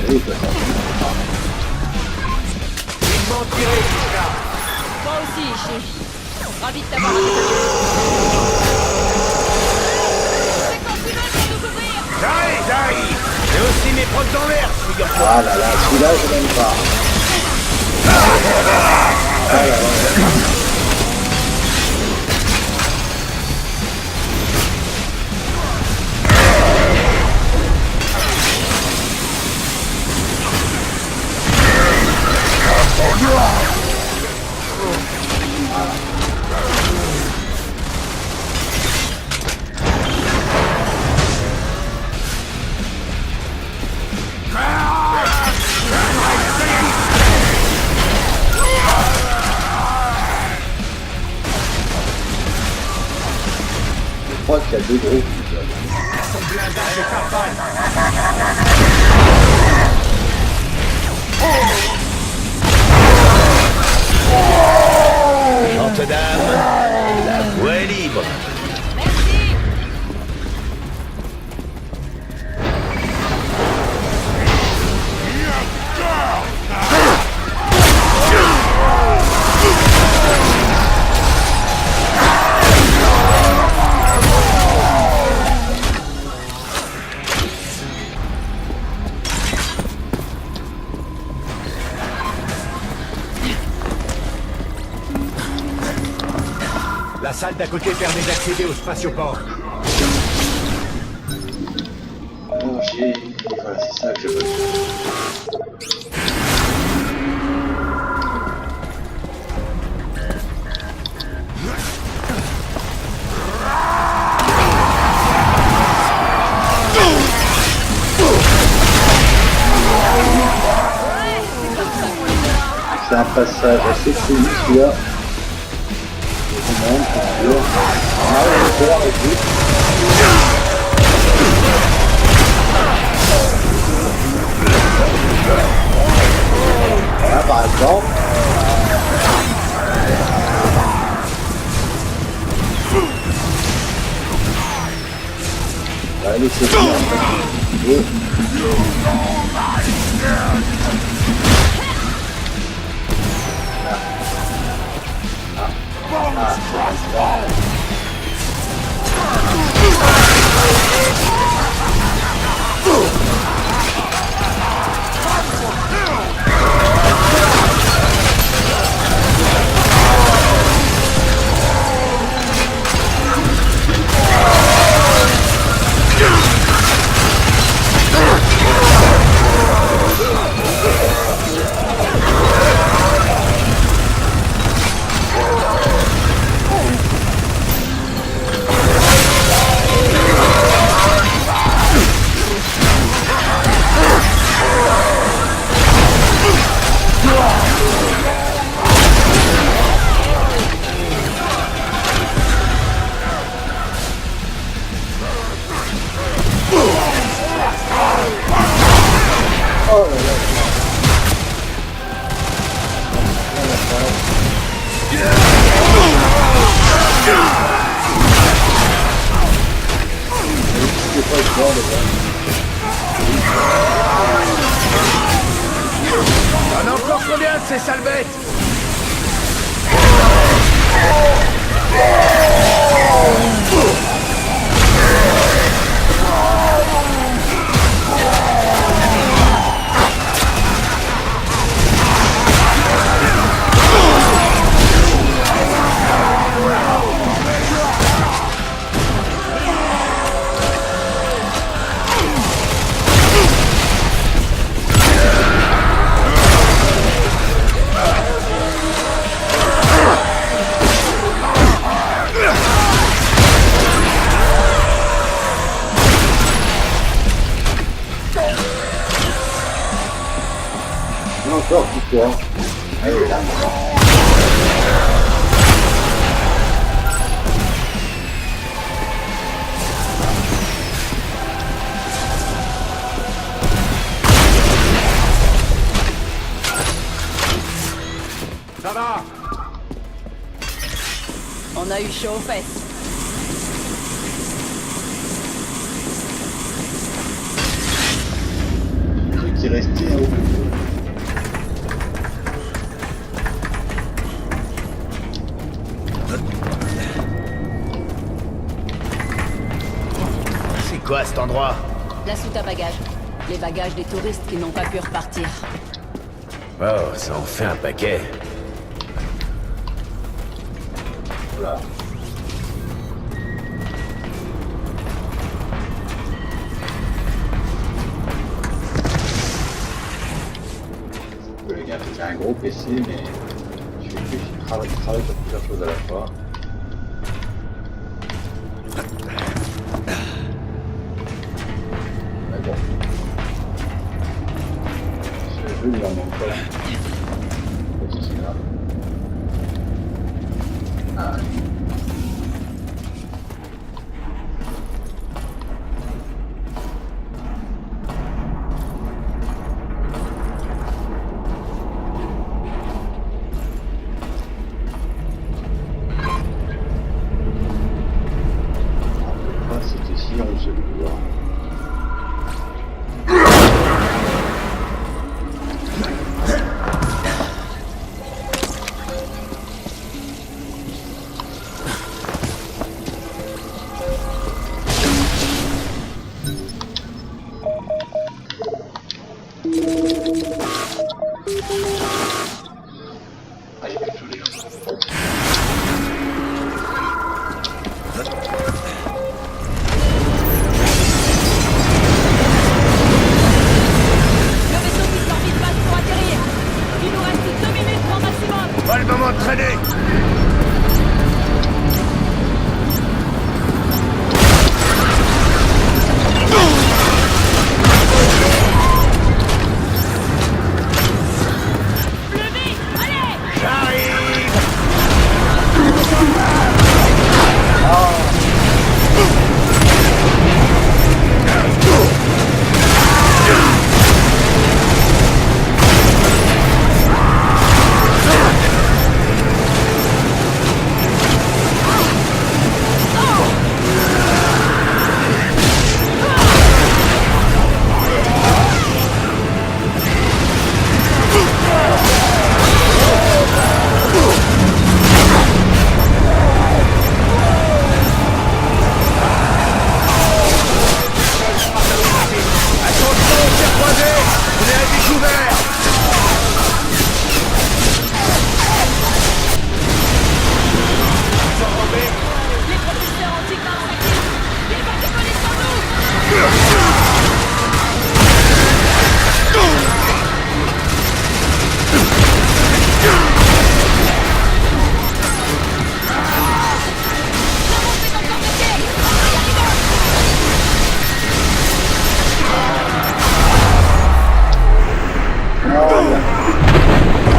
Oui, ça sent. Toi aussi, Ishi. Ravi de t'avoir avec C'est quand tu veux pour nous couvrir. J'arrive. J'ai aussi mes prods dans l'air, figure-toi. Ah là là, celui-là je l'aime pas. Ah là là. Je crois qu'il y a deux groupes. Gentes dames, la voie est libre. Merci. La salle d'à côté permet d'accéder au spatioport. Oh, voilà, c'est ça que je veux. C'est un passage assez connu celui-là. Tout le monde, c'est sûr. On arrive à faire avec lui. Voilà par exemple. On va laisser faire un petit peu. Oh là là. C'est pas le bord, les gars. On a encore combien de ces sales bêtes? Encore plus fort. Allez, là. Ça va? On a eu chaud aux fesses. Le truc qui est resté en haut. C'est quoi cet endroit? La soute à bagages. Les bagages des touristes qui n'ont pas pu repartir. Oh, ça en fait un paquet. Voilà. Les gars, j'ai un gros PC, mais je travaille sur plusieurs choses à la fois. Mais bon. Ce jeu, il en manque pas. C'est grave. Ah. C'était si on se le voit. Ah, il y a plus tous les gens. Le vaisseau qui sort vite passe pour atterrir. Il nous reste 2 minutes grand maximum. Pas le moment de traîner. Levez! Allez! J'arrive! Les professeurs anti-corps s'activent. Il va décoller sur nous.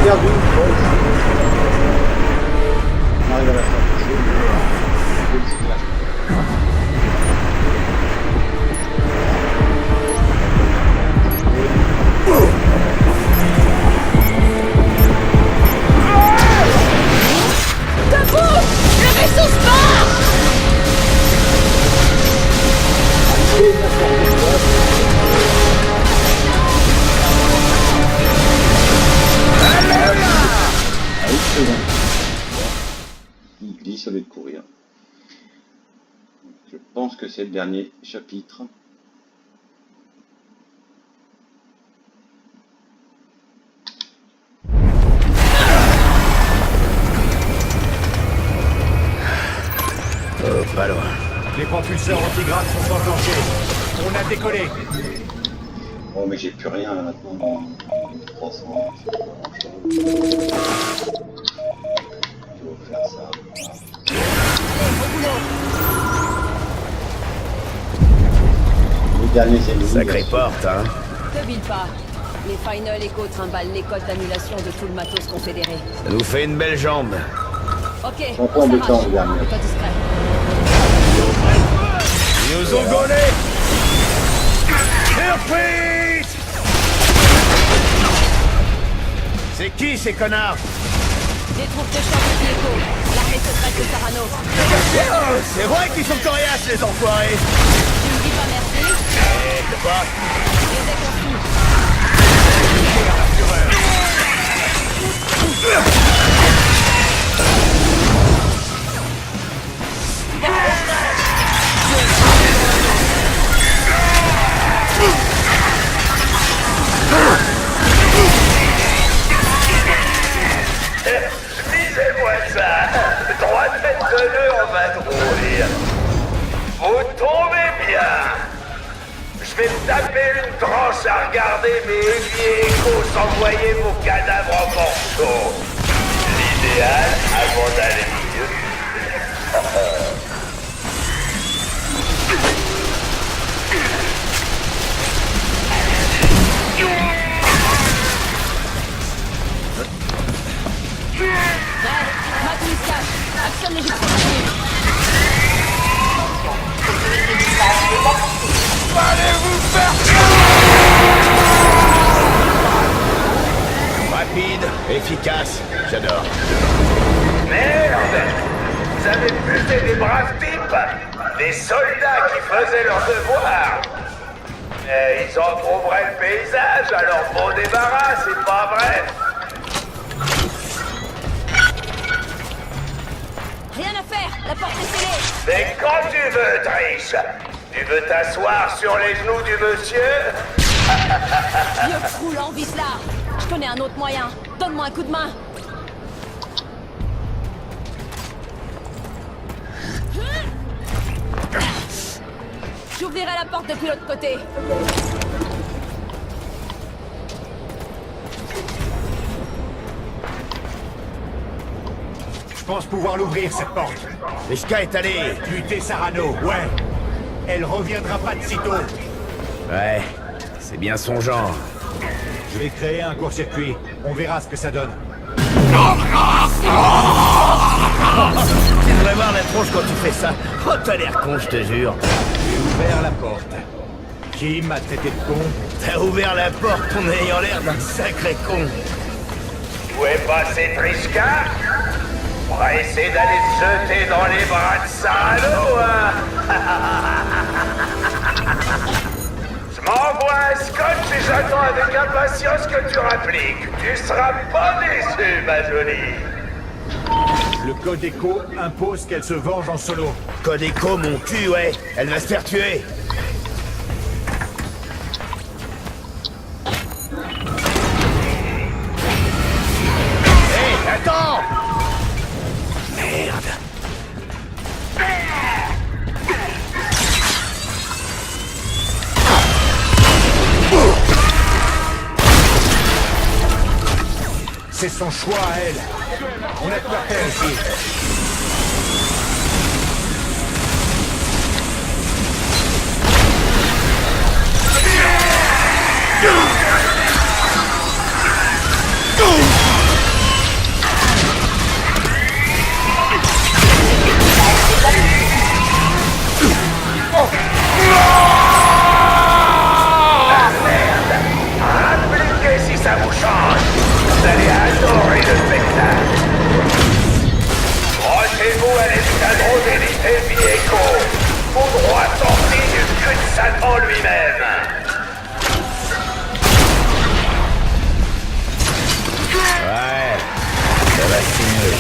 Perdu. On arrive à la fin. C'est c'est le dernier chapitre. Oh, pas loin. Les propulseurs antigraves sont enclenchés. On a décollé. Oh mais j'ai plus rien là maintenant. 300. Je vais faire ça. Les derniers ennemis. Sacrée porte, hein. Te bile pas. Les Final Echo trimballent les codes d'annulation de tout le matos confédéré. Ça nous fait une belle jambe. Ok, Ils sont pas embêtants, les derniers. Toi discret. Ils nous ont gaulés. Surprise! C'est qui ces connards? Des troupes de champ de Echo, l'armée secrète de Sarano. Oh, c'est vrai qu'ils sont coriaces, les enfoirés. Tu me dis pas merci? C'est quoi? Les ai conçus. Lisez-moi ça. 3 têtes de nœud en bas de rouler. Vous tombez bien. Je vais me taper une tranche à regarder mes ailiers échos s'envoyer vos cadavres en morceaux. L'idéal avant d'aller mieux. Magnus cache. Actionne les gypsophones. Rapide, efficace, j'adore. Merde! Vous avez buté des braves types! Des soldats qui faisaient leur devoir! Mais ils en trouveraient le paysage, alors bon débarras, c'est pas vrai? Rien à faire, la porte est scellée. C'est quand tu veux, Trish! Tu veux t'asseoir sur les genoux du monsieur? Vieux croulant, Vislar. Je connais un autre moyen. Donne-moi un coup de main. J'ouvrirai la porte depuis l'autre côté. Je pense pouvoir l'ouvrir, cette porte. Leshka est allé. Buter Sarano, ouais. Elle reviendra pas de sitôt. Ouais, c'est bien son genre. Je vais créer un court-circuit. On verra ce que ça donne. Tu devrais voir la tronche quand tu fais ça. Oh, t'as l'air con, je te jure. J'ai ouvert la porte. Qui m'a traité de con? T'as ouvert la porte en ayant l'air d'un sacré con. Où est passé Trishka? On va essayer d'aller te jeter dans les bras de Sarano, hein? Je m'envoie un scotch et j'attends avec impatience que tu rappliques. Tu seras pas déçu, ma jolie. Le code Echo impose qu'elle se venge en solo. Code Echo, mon cul, ouais. Elle va se faire tuer. Hé, attends! Merde. C'est son choix à elle. On a de quoi faire ici. Appliquez si ça vous change. Vous allez adorer le spectacle. Branchez-vous à l'escadron d'élite Vieco. Au droit sorti du cul de Satan lui-même. Ouais, ça va signer.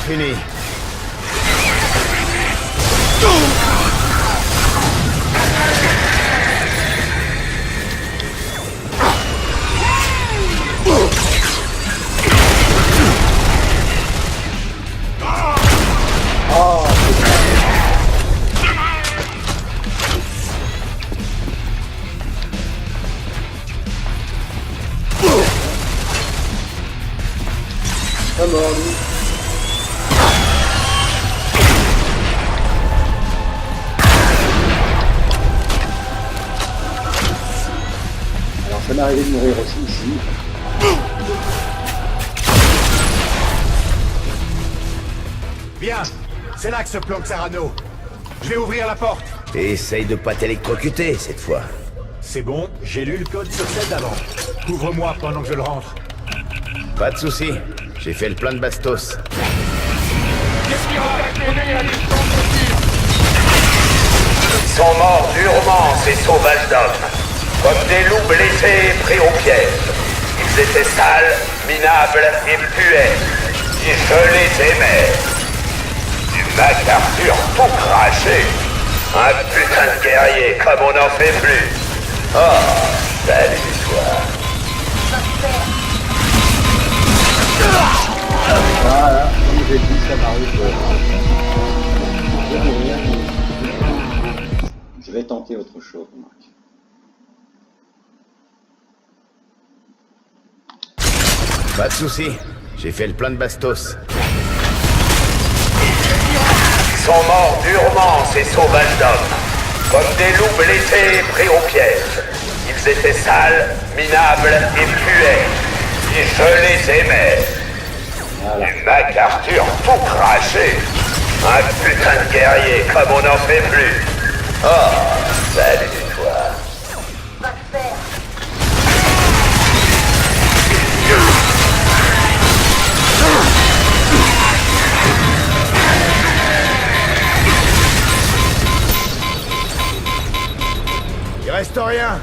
fini. Pas mort, lui. Alors ça m'est arrivé de mourir aussi ici. Bien, c'est là que se planque Sarano. Je vais ouvrir la porte. Et essaye de pas t'électrocuter cette fois. C'est bon, j'ai lu le code sur celle d'avant. Couvre-moi pendant que je le rentre. Pas de soucis, j'ai fait le plein de bastos. Ils sont morts durement, ces sauvages d'hommes. Comme des loups blessés et pris au piège. Ils étaient sales, minables et puaient. Et je les aimais. Du MacArthur tout craché. Un putain de guerrier comme on n'en fait plus. Oh, salut toi. Voilà, comme j'ai dit, ça m'arrive. Je vais mourir. Je vais tenter autre chose, Marc. Pas de soucis, j'ai fait le plein de bastos. Ils sont morts durement, ces sauvages d'hommes. Comme des loups blessés et pris au piège. Ils étaient sales, minables et puaient. Et je les aimais. Voilà. Du MacArthur tout craché. Un putain de guerrier comme on n'en fait plus. Oh, salut toi. Il reste rien.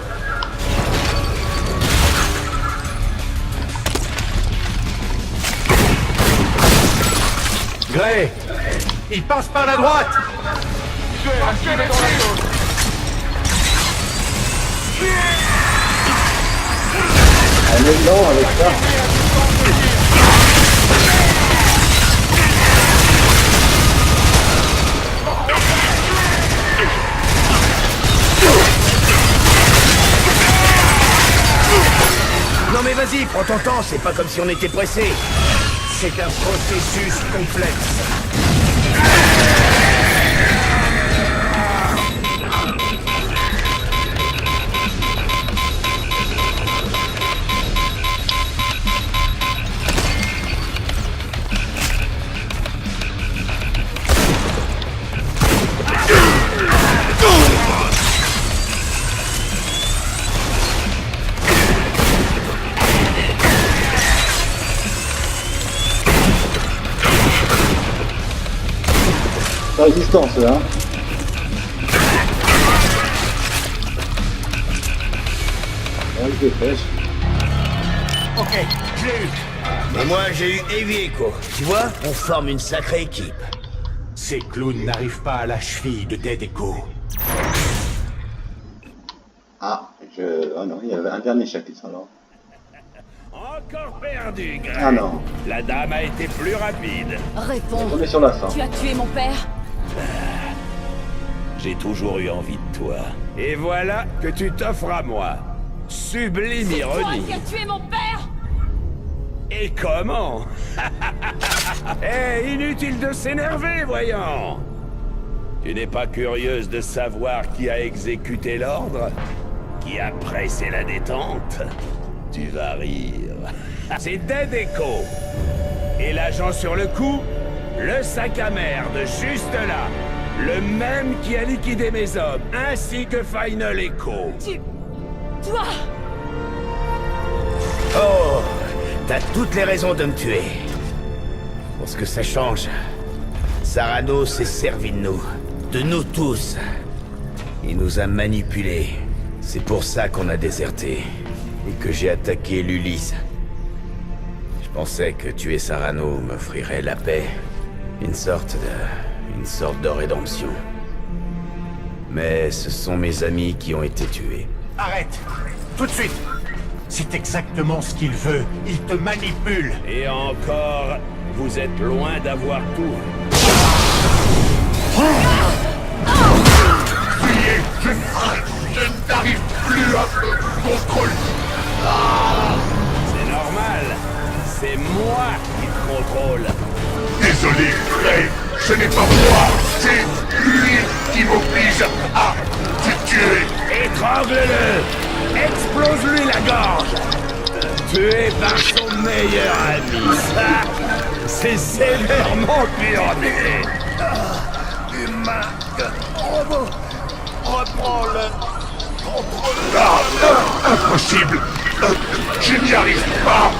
Gray, il passe par la droite. On est lent avec ça. Non mais vas-y, prends ton temps, c'est pas comme si on était pressé. C'est un processus complexe. La résistance, hein. On se dépêche. Ok, je l'ai eu. Et moi j'ai eu Heavy Echo. Tu vois, on forme une sacrée équipe. Ces clowns n'arrivent pas à la cheville de Dead Echo. Ah, oh non, il y avait un dernier chapitre alors. Encore perdu, Greg. Ah non, La dame a été plus rapide. Réponds. on est sur la fin. Tu as tué mon père? J'ai toujours eu envie de toi. Et voilà que tu t'offres à moi. Sublime Toi ironie. qui as tué mon père? Et comment? Eh, inutile de s'énerver, voyons. Tu n'es pas curieuse de savoir qui a exécuté l'ordre? Qui a pressé la détente? Tu vas rire. C'est Dead Echo. Et l'agent sur le coup? Le sac à merde, juste là. Le même qui a liquidé mes hommes, ainsi que Final Echo. Toi! Oh, t'as toutes les raisons de me tuer. Pour ce que ça change, Sarano s'est servi de nous tous. Il nous a manipulés. C'est pour ça qu'on a déserté. Et que j'ai attaqué l'Ulysse. Je pensais que tuer Sarano m'offrirait la paix. Une sorte de rédemption. Mais ce sont mes amis qui ont été tués. Arrête! Tout de suite! C'est exactement ce qu'il veut. Il te manipule. Et encore, vous êtes loin d'avoir tout. Je n'arrive plus à me contrôler. C'est normal. C'est moi qui te contrôle. Désolé, Gray, ce n'est pas moi, c'est lui qui m'oblige à te tuer. Étrangle-le! Explose-lui la gorge! Tué par son meilleur ami, ça, c'est sévèrement purné! Humain, robot, reprends-le. Impossible. Je n'y arrive pas.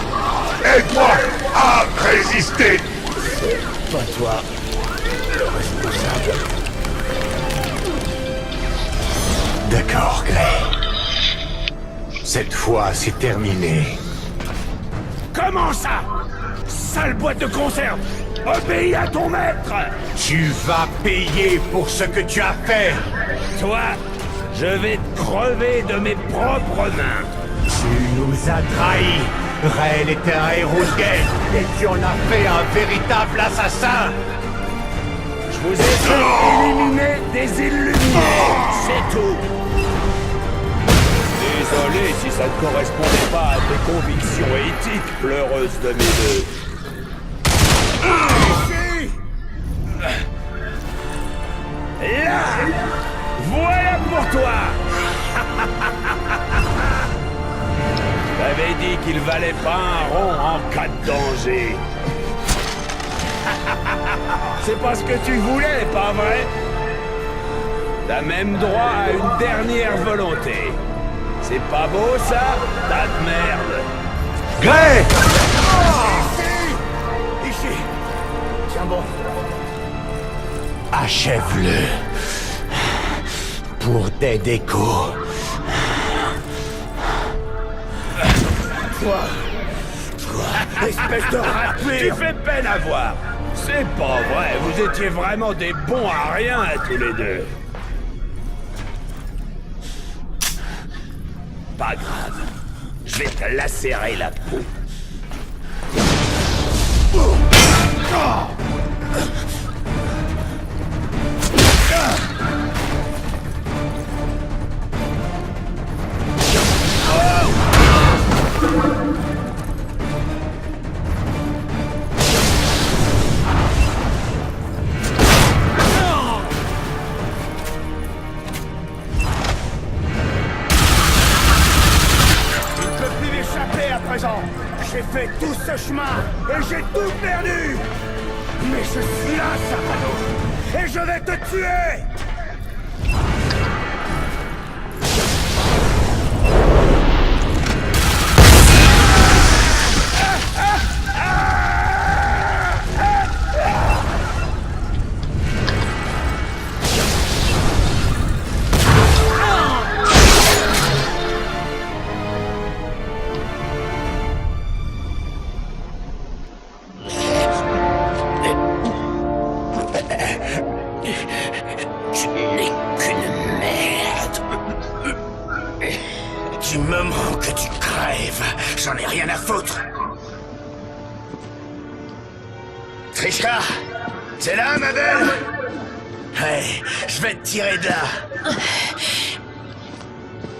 Aide-moi à résister. Pas toi, le responsable. D'accord, Gray. Cette fois, c'est terminé. Comment ça? Sale boîte de conserve! Obéis à ton maître! Tu vas payer pour ce que tu as fait. Toi, je vais te crever de mes propres mains! Tu nous as trahis. Raël était un héros de guerre et tu en as fait un véritable assassin. Je vous ai fait éliminer des illuminés! C'est tout! Désolé si ça ne correspondait pas à tes convictions éthiques, pleureuse de mes deux. Là! Voilà pour toi! J'avais dit qu'il valait pas un rond en cas de danger. C'est pas ce que tu voulais, pas vrai? T'as même droit à une dernière volonté. C'est pas beau, ça? Tas de merde! Gray! Ici. Tiens bon. Achève-le. Pour des décos. Toi, espèce de raté. Tu fais peine à voir! C'est pas vrai, vous étiez vraiment des bons à rien, tous les deux. Pas grave. Je vais te lacérer la peau. J'ai fait tout ce chemin et j'ai tout perdu. Mais je suis là, Sarano, et je vais te tuer. Du moment que tu crèves, j'en ai rien à foutre. Trishka, t'es là, ma belle? Hey, je vais te tirer de là.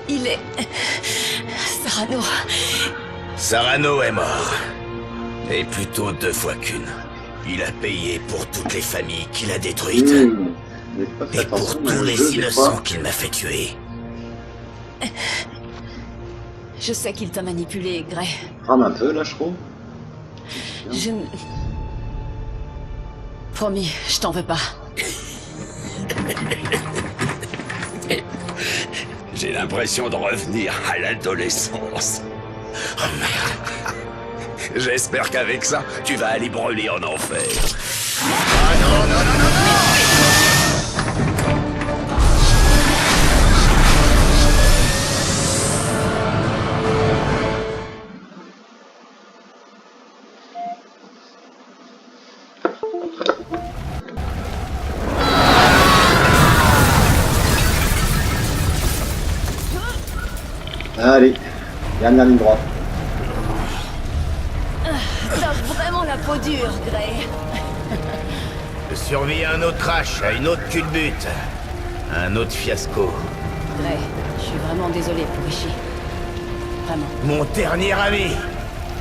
Il est... Sarano... Sarano est mort. Et plutôt 2 fois qu'une. Il a payé pour toutes les familles qu'il a détruites. Et pour tous les innocents qu'il m'a fait tuer. Je sais qu'il t'a manipulé, Gray. Rame un peu là, je trouve. Je ne... Promis, je t'en veux pas. J'ai l'impression de revenir à l'adolescence. Oh merde. J'espère qu'avec ça, tu vas aller brûler en enfer. Ah non, non, non, non, non! Allez, dernière ligne droite. T'as vraiment la peau dure, Gray. De surveiller un autre crash à une autre culbute. Un autre fiasco. Gray, je suis vraiment désolé pour Richie. Vraiment. Mon dernier ami.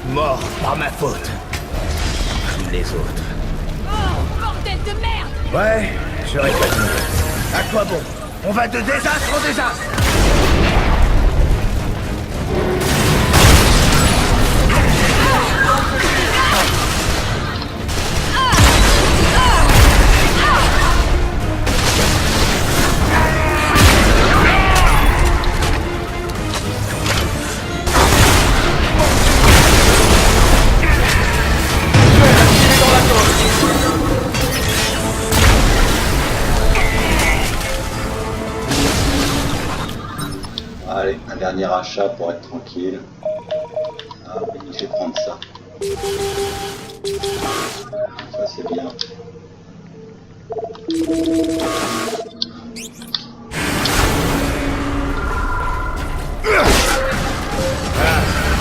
Mort par ma faute. Comme les autres. Oh, bordel de merde! Ouais, j'aurais pas dû. À quoi bon? On va de désastre en désastre. Allez, un dernier achat pour être tranquille. Ah oui, je vais prendre ça. Ça c'est bien.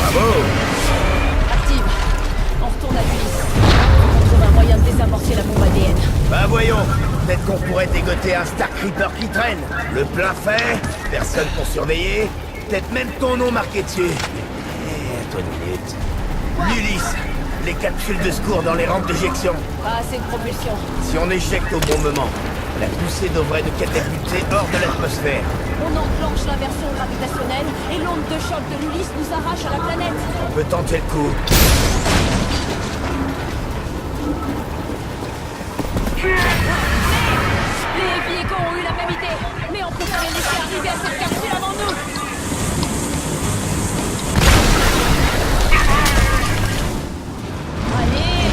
Bravo. Active. On retourne à l'Ulysse. On trouve un moyen de désamorcer la bombe ADN. Bah voyons, peut-être qu'on pourrait dégoter un Star Creeper qui traîne. Le plein fait, personne pour surveiller, peut-être même ton nom marqué dessus. Eh, toi une minute. L'Ulysse, les capsules de secours dans les rampes d'éjection. Pas assez de propulsion. Si on éjecte au bon moment, la poussée devrait nous catapulter hors de l'atmosphère. On enclenche l'inversion gravitationnelle et l'onde de choc de l'Ulysse nous arrache à la planète. On peut tenter le coup. Les Heavy Echo ont eu la même idée, mais on peut pas les laisser arriver à cette capsule avant nous. Allez.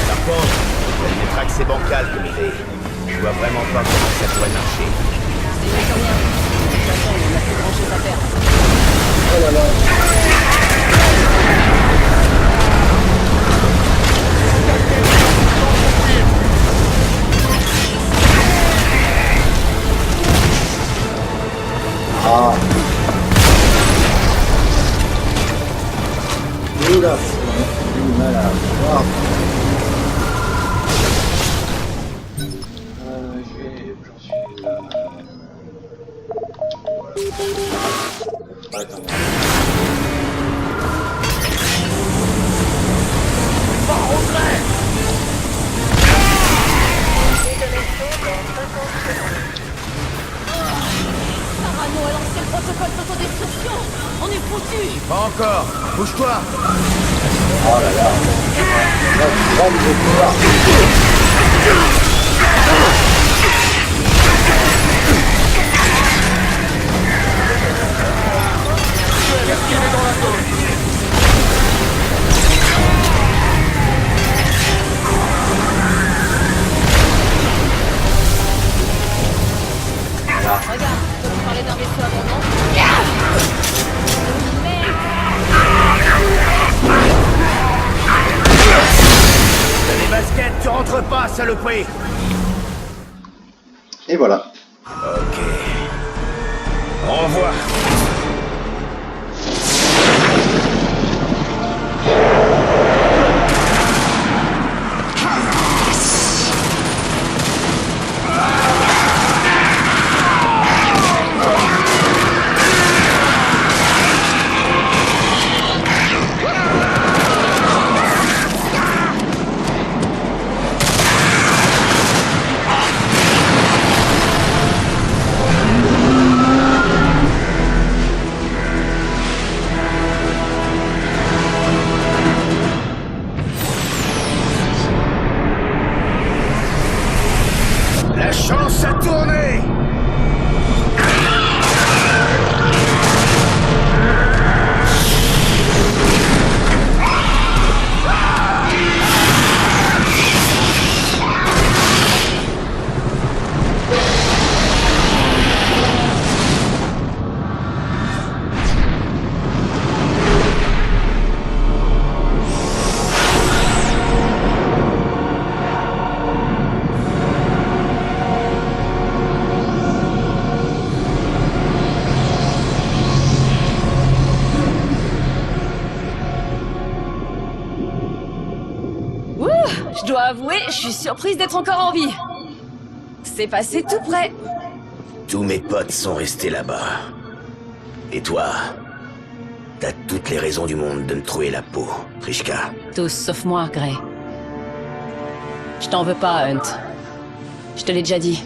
Par contre, le track c'est bancal comme idée. Je vois vraiment pas comment ça pourrait marcher. C'est mieux que rien. De toute façon, on a plus grand chose à faire. Oh là là. Ah. Oula, j'ai du mal à voir. J'en suis là. Attends. Sarano a lancé le protocole d'autodestruction. On est foutus. Pas encore. Bouge-toi. Oh là là. Grande victoire. Regarde, on peut parler d'un vaisseau avant, non? T'as des baskets, tu rentres pas, saloperie. Et voilà. Ok. Au revoir. dois avouer, je suis surprise d'être encore en vie. C'est passé tout près. Tous mes potes sont restés là-bas. Et toi, t'as toutes les raisons du monde de me trouver la peau, Trishka. Tous sauf moi, Gray. Je t'en veux pas, Hunt. Je te l'ai déjà dit.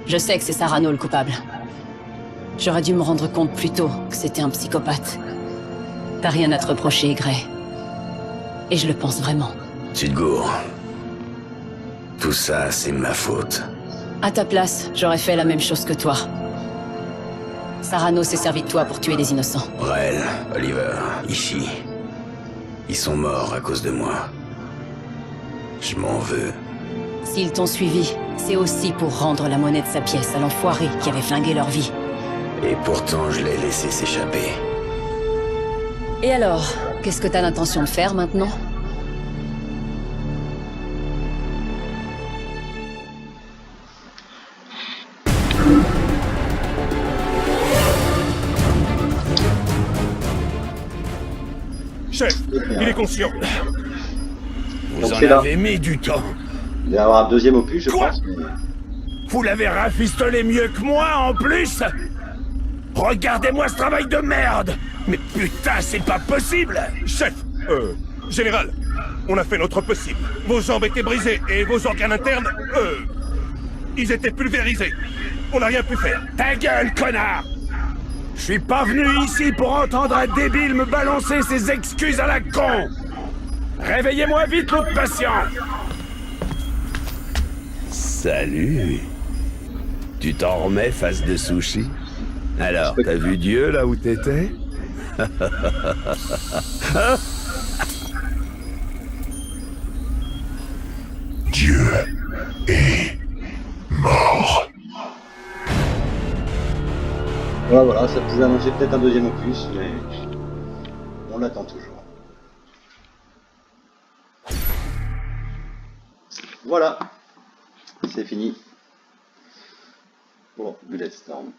Je sais que c'est Sarano le coupable. J'aurais dû me rendre compte plus tôt que c'était un psychopathe. T'as rien à te reprocher, Gray. Et je le pense vraiment. Tudgour, tout ça, c'est ma faute. À ta place, j'aurais fait la même chose que toi. Sarano s'est servi de toi pour tuer des innocents. Rel, Oliver, Ishii, ils sont morts à cause de moi. Je m'en veux. S'ils t'ont suivi, c'est aussi pour rendre la monnaie de sa pièce à l'enfoiré qui avait flingué leur vie. Et pourtant, je l'ai laissé s'échapper. Et alors, qu'est-ce que t'as l'intention de faire maintenant? Chef, il est conscient. Vous Donc en c'est là. avez mis du temps. Il va y avoir un deuxième opus, je Quoi pense. Mais... Vous l'avez rafistolé mieux que moi, en plus. Regardez-moi ce travail de merde. Mais putain, c'est pas possible. Chef, général, on a fait notre possible. Vos jambes étaient brisées et vos organes internes, ils étaient pulvérisés. On n'a rien pu faire. Ta gueule, connard. Je suis pas venu ici pour entendre un débile me balancer ses excuses à la con. Réveillez-moi vite l'autre patient. Salut. Tu t'en remets, face de sushi? Alors, t'as vu Dieu là où t'étais? Dieu est mort. Voilà, ça pouvait annoncer peut-être un deuxième opus, mais on l'attend toujours. Voilà, c'est fini. Bon, Bulletstorm.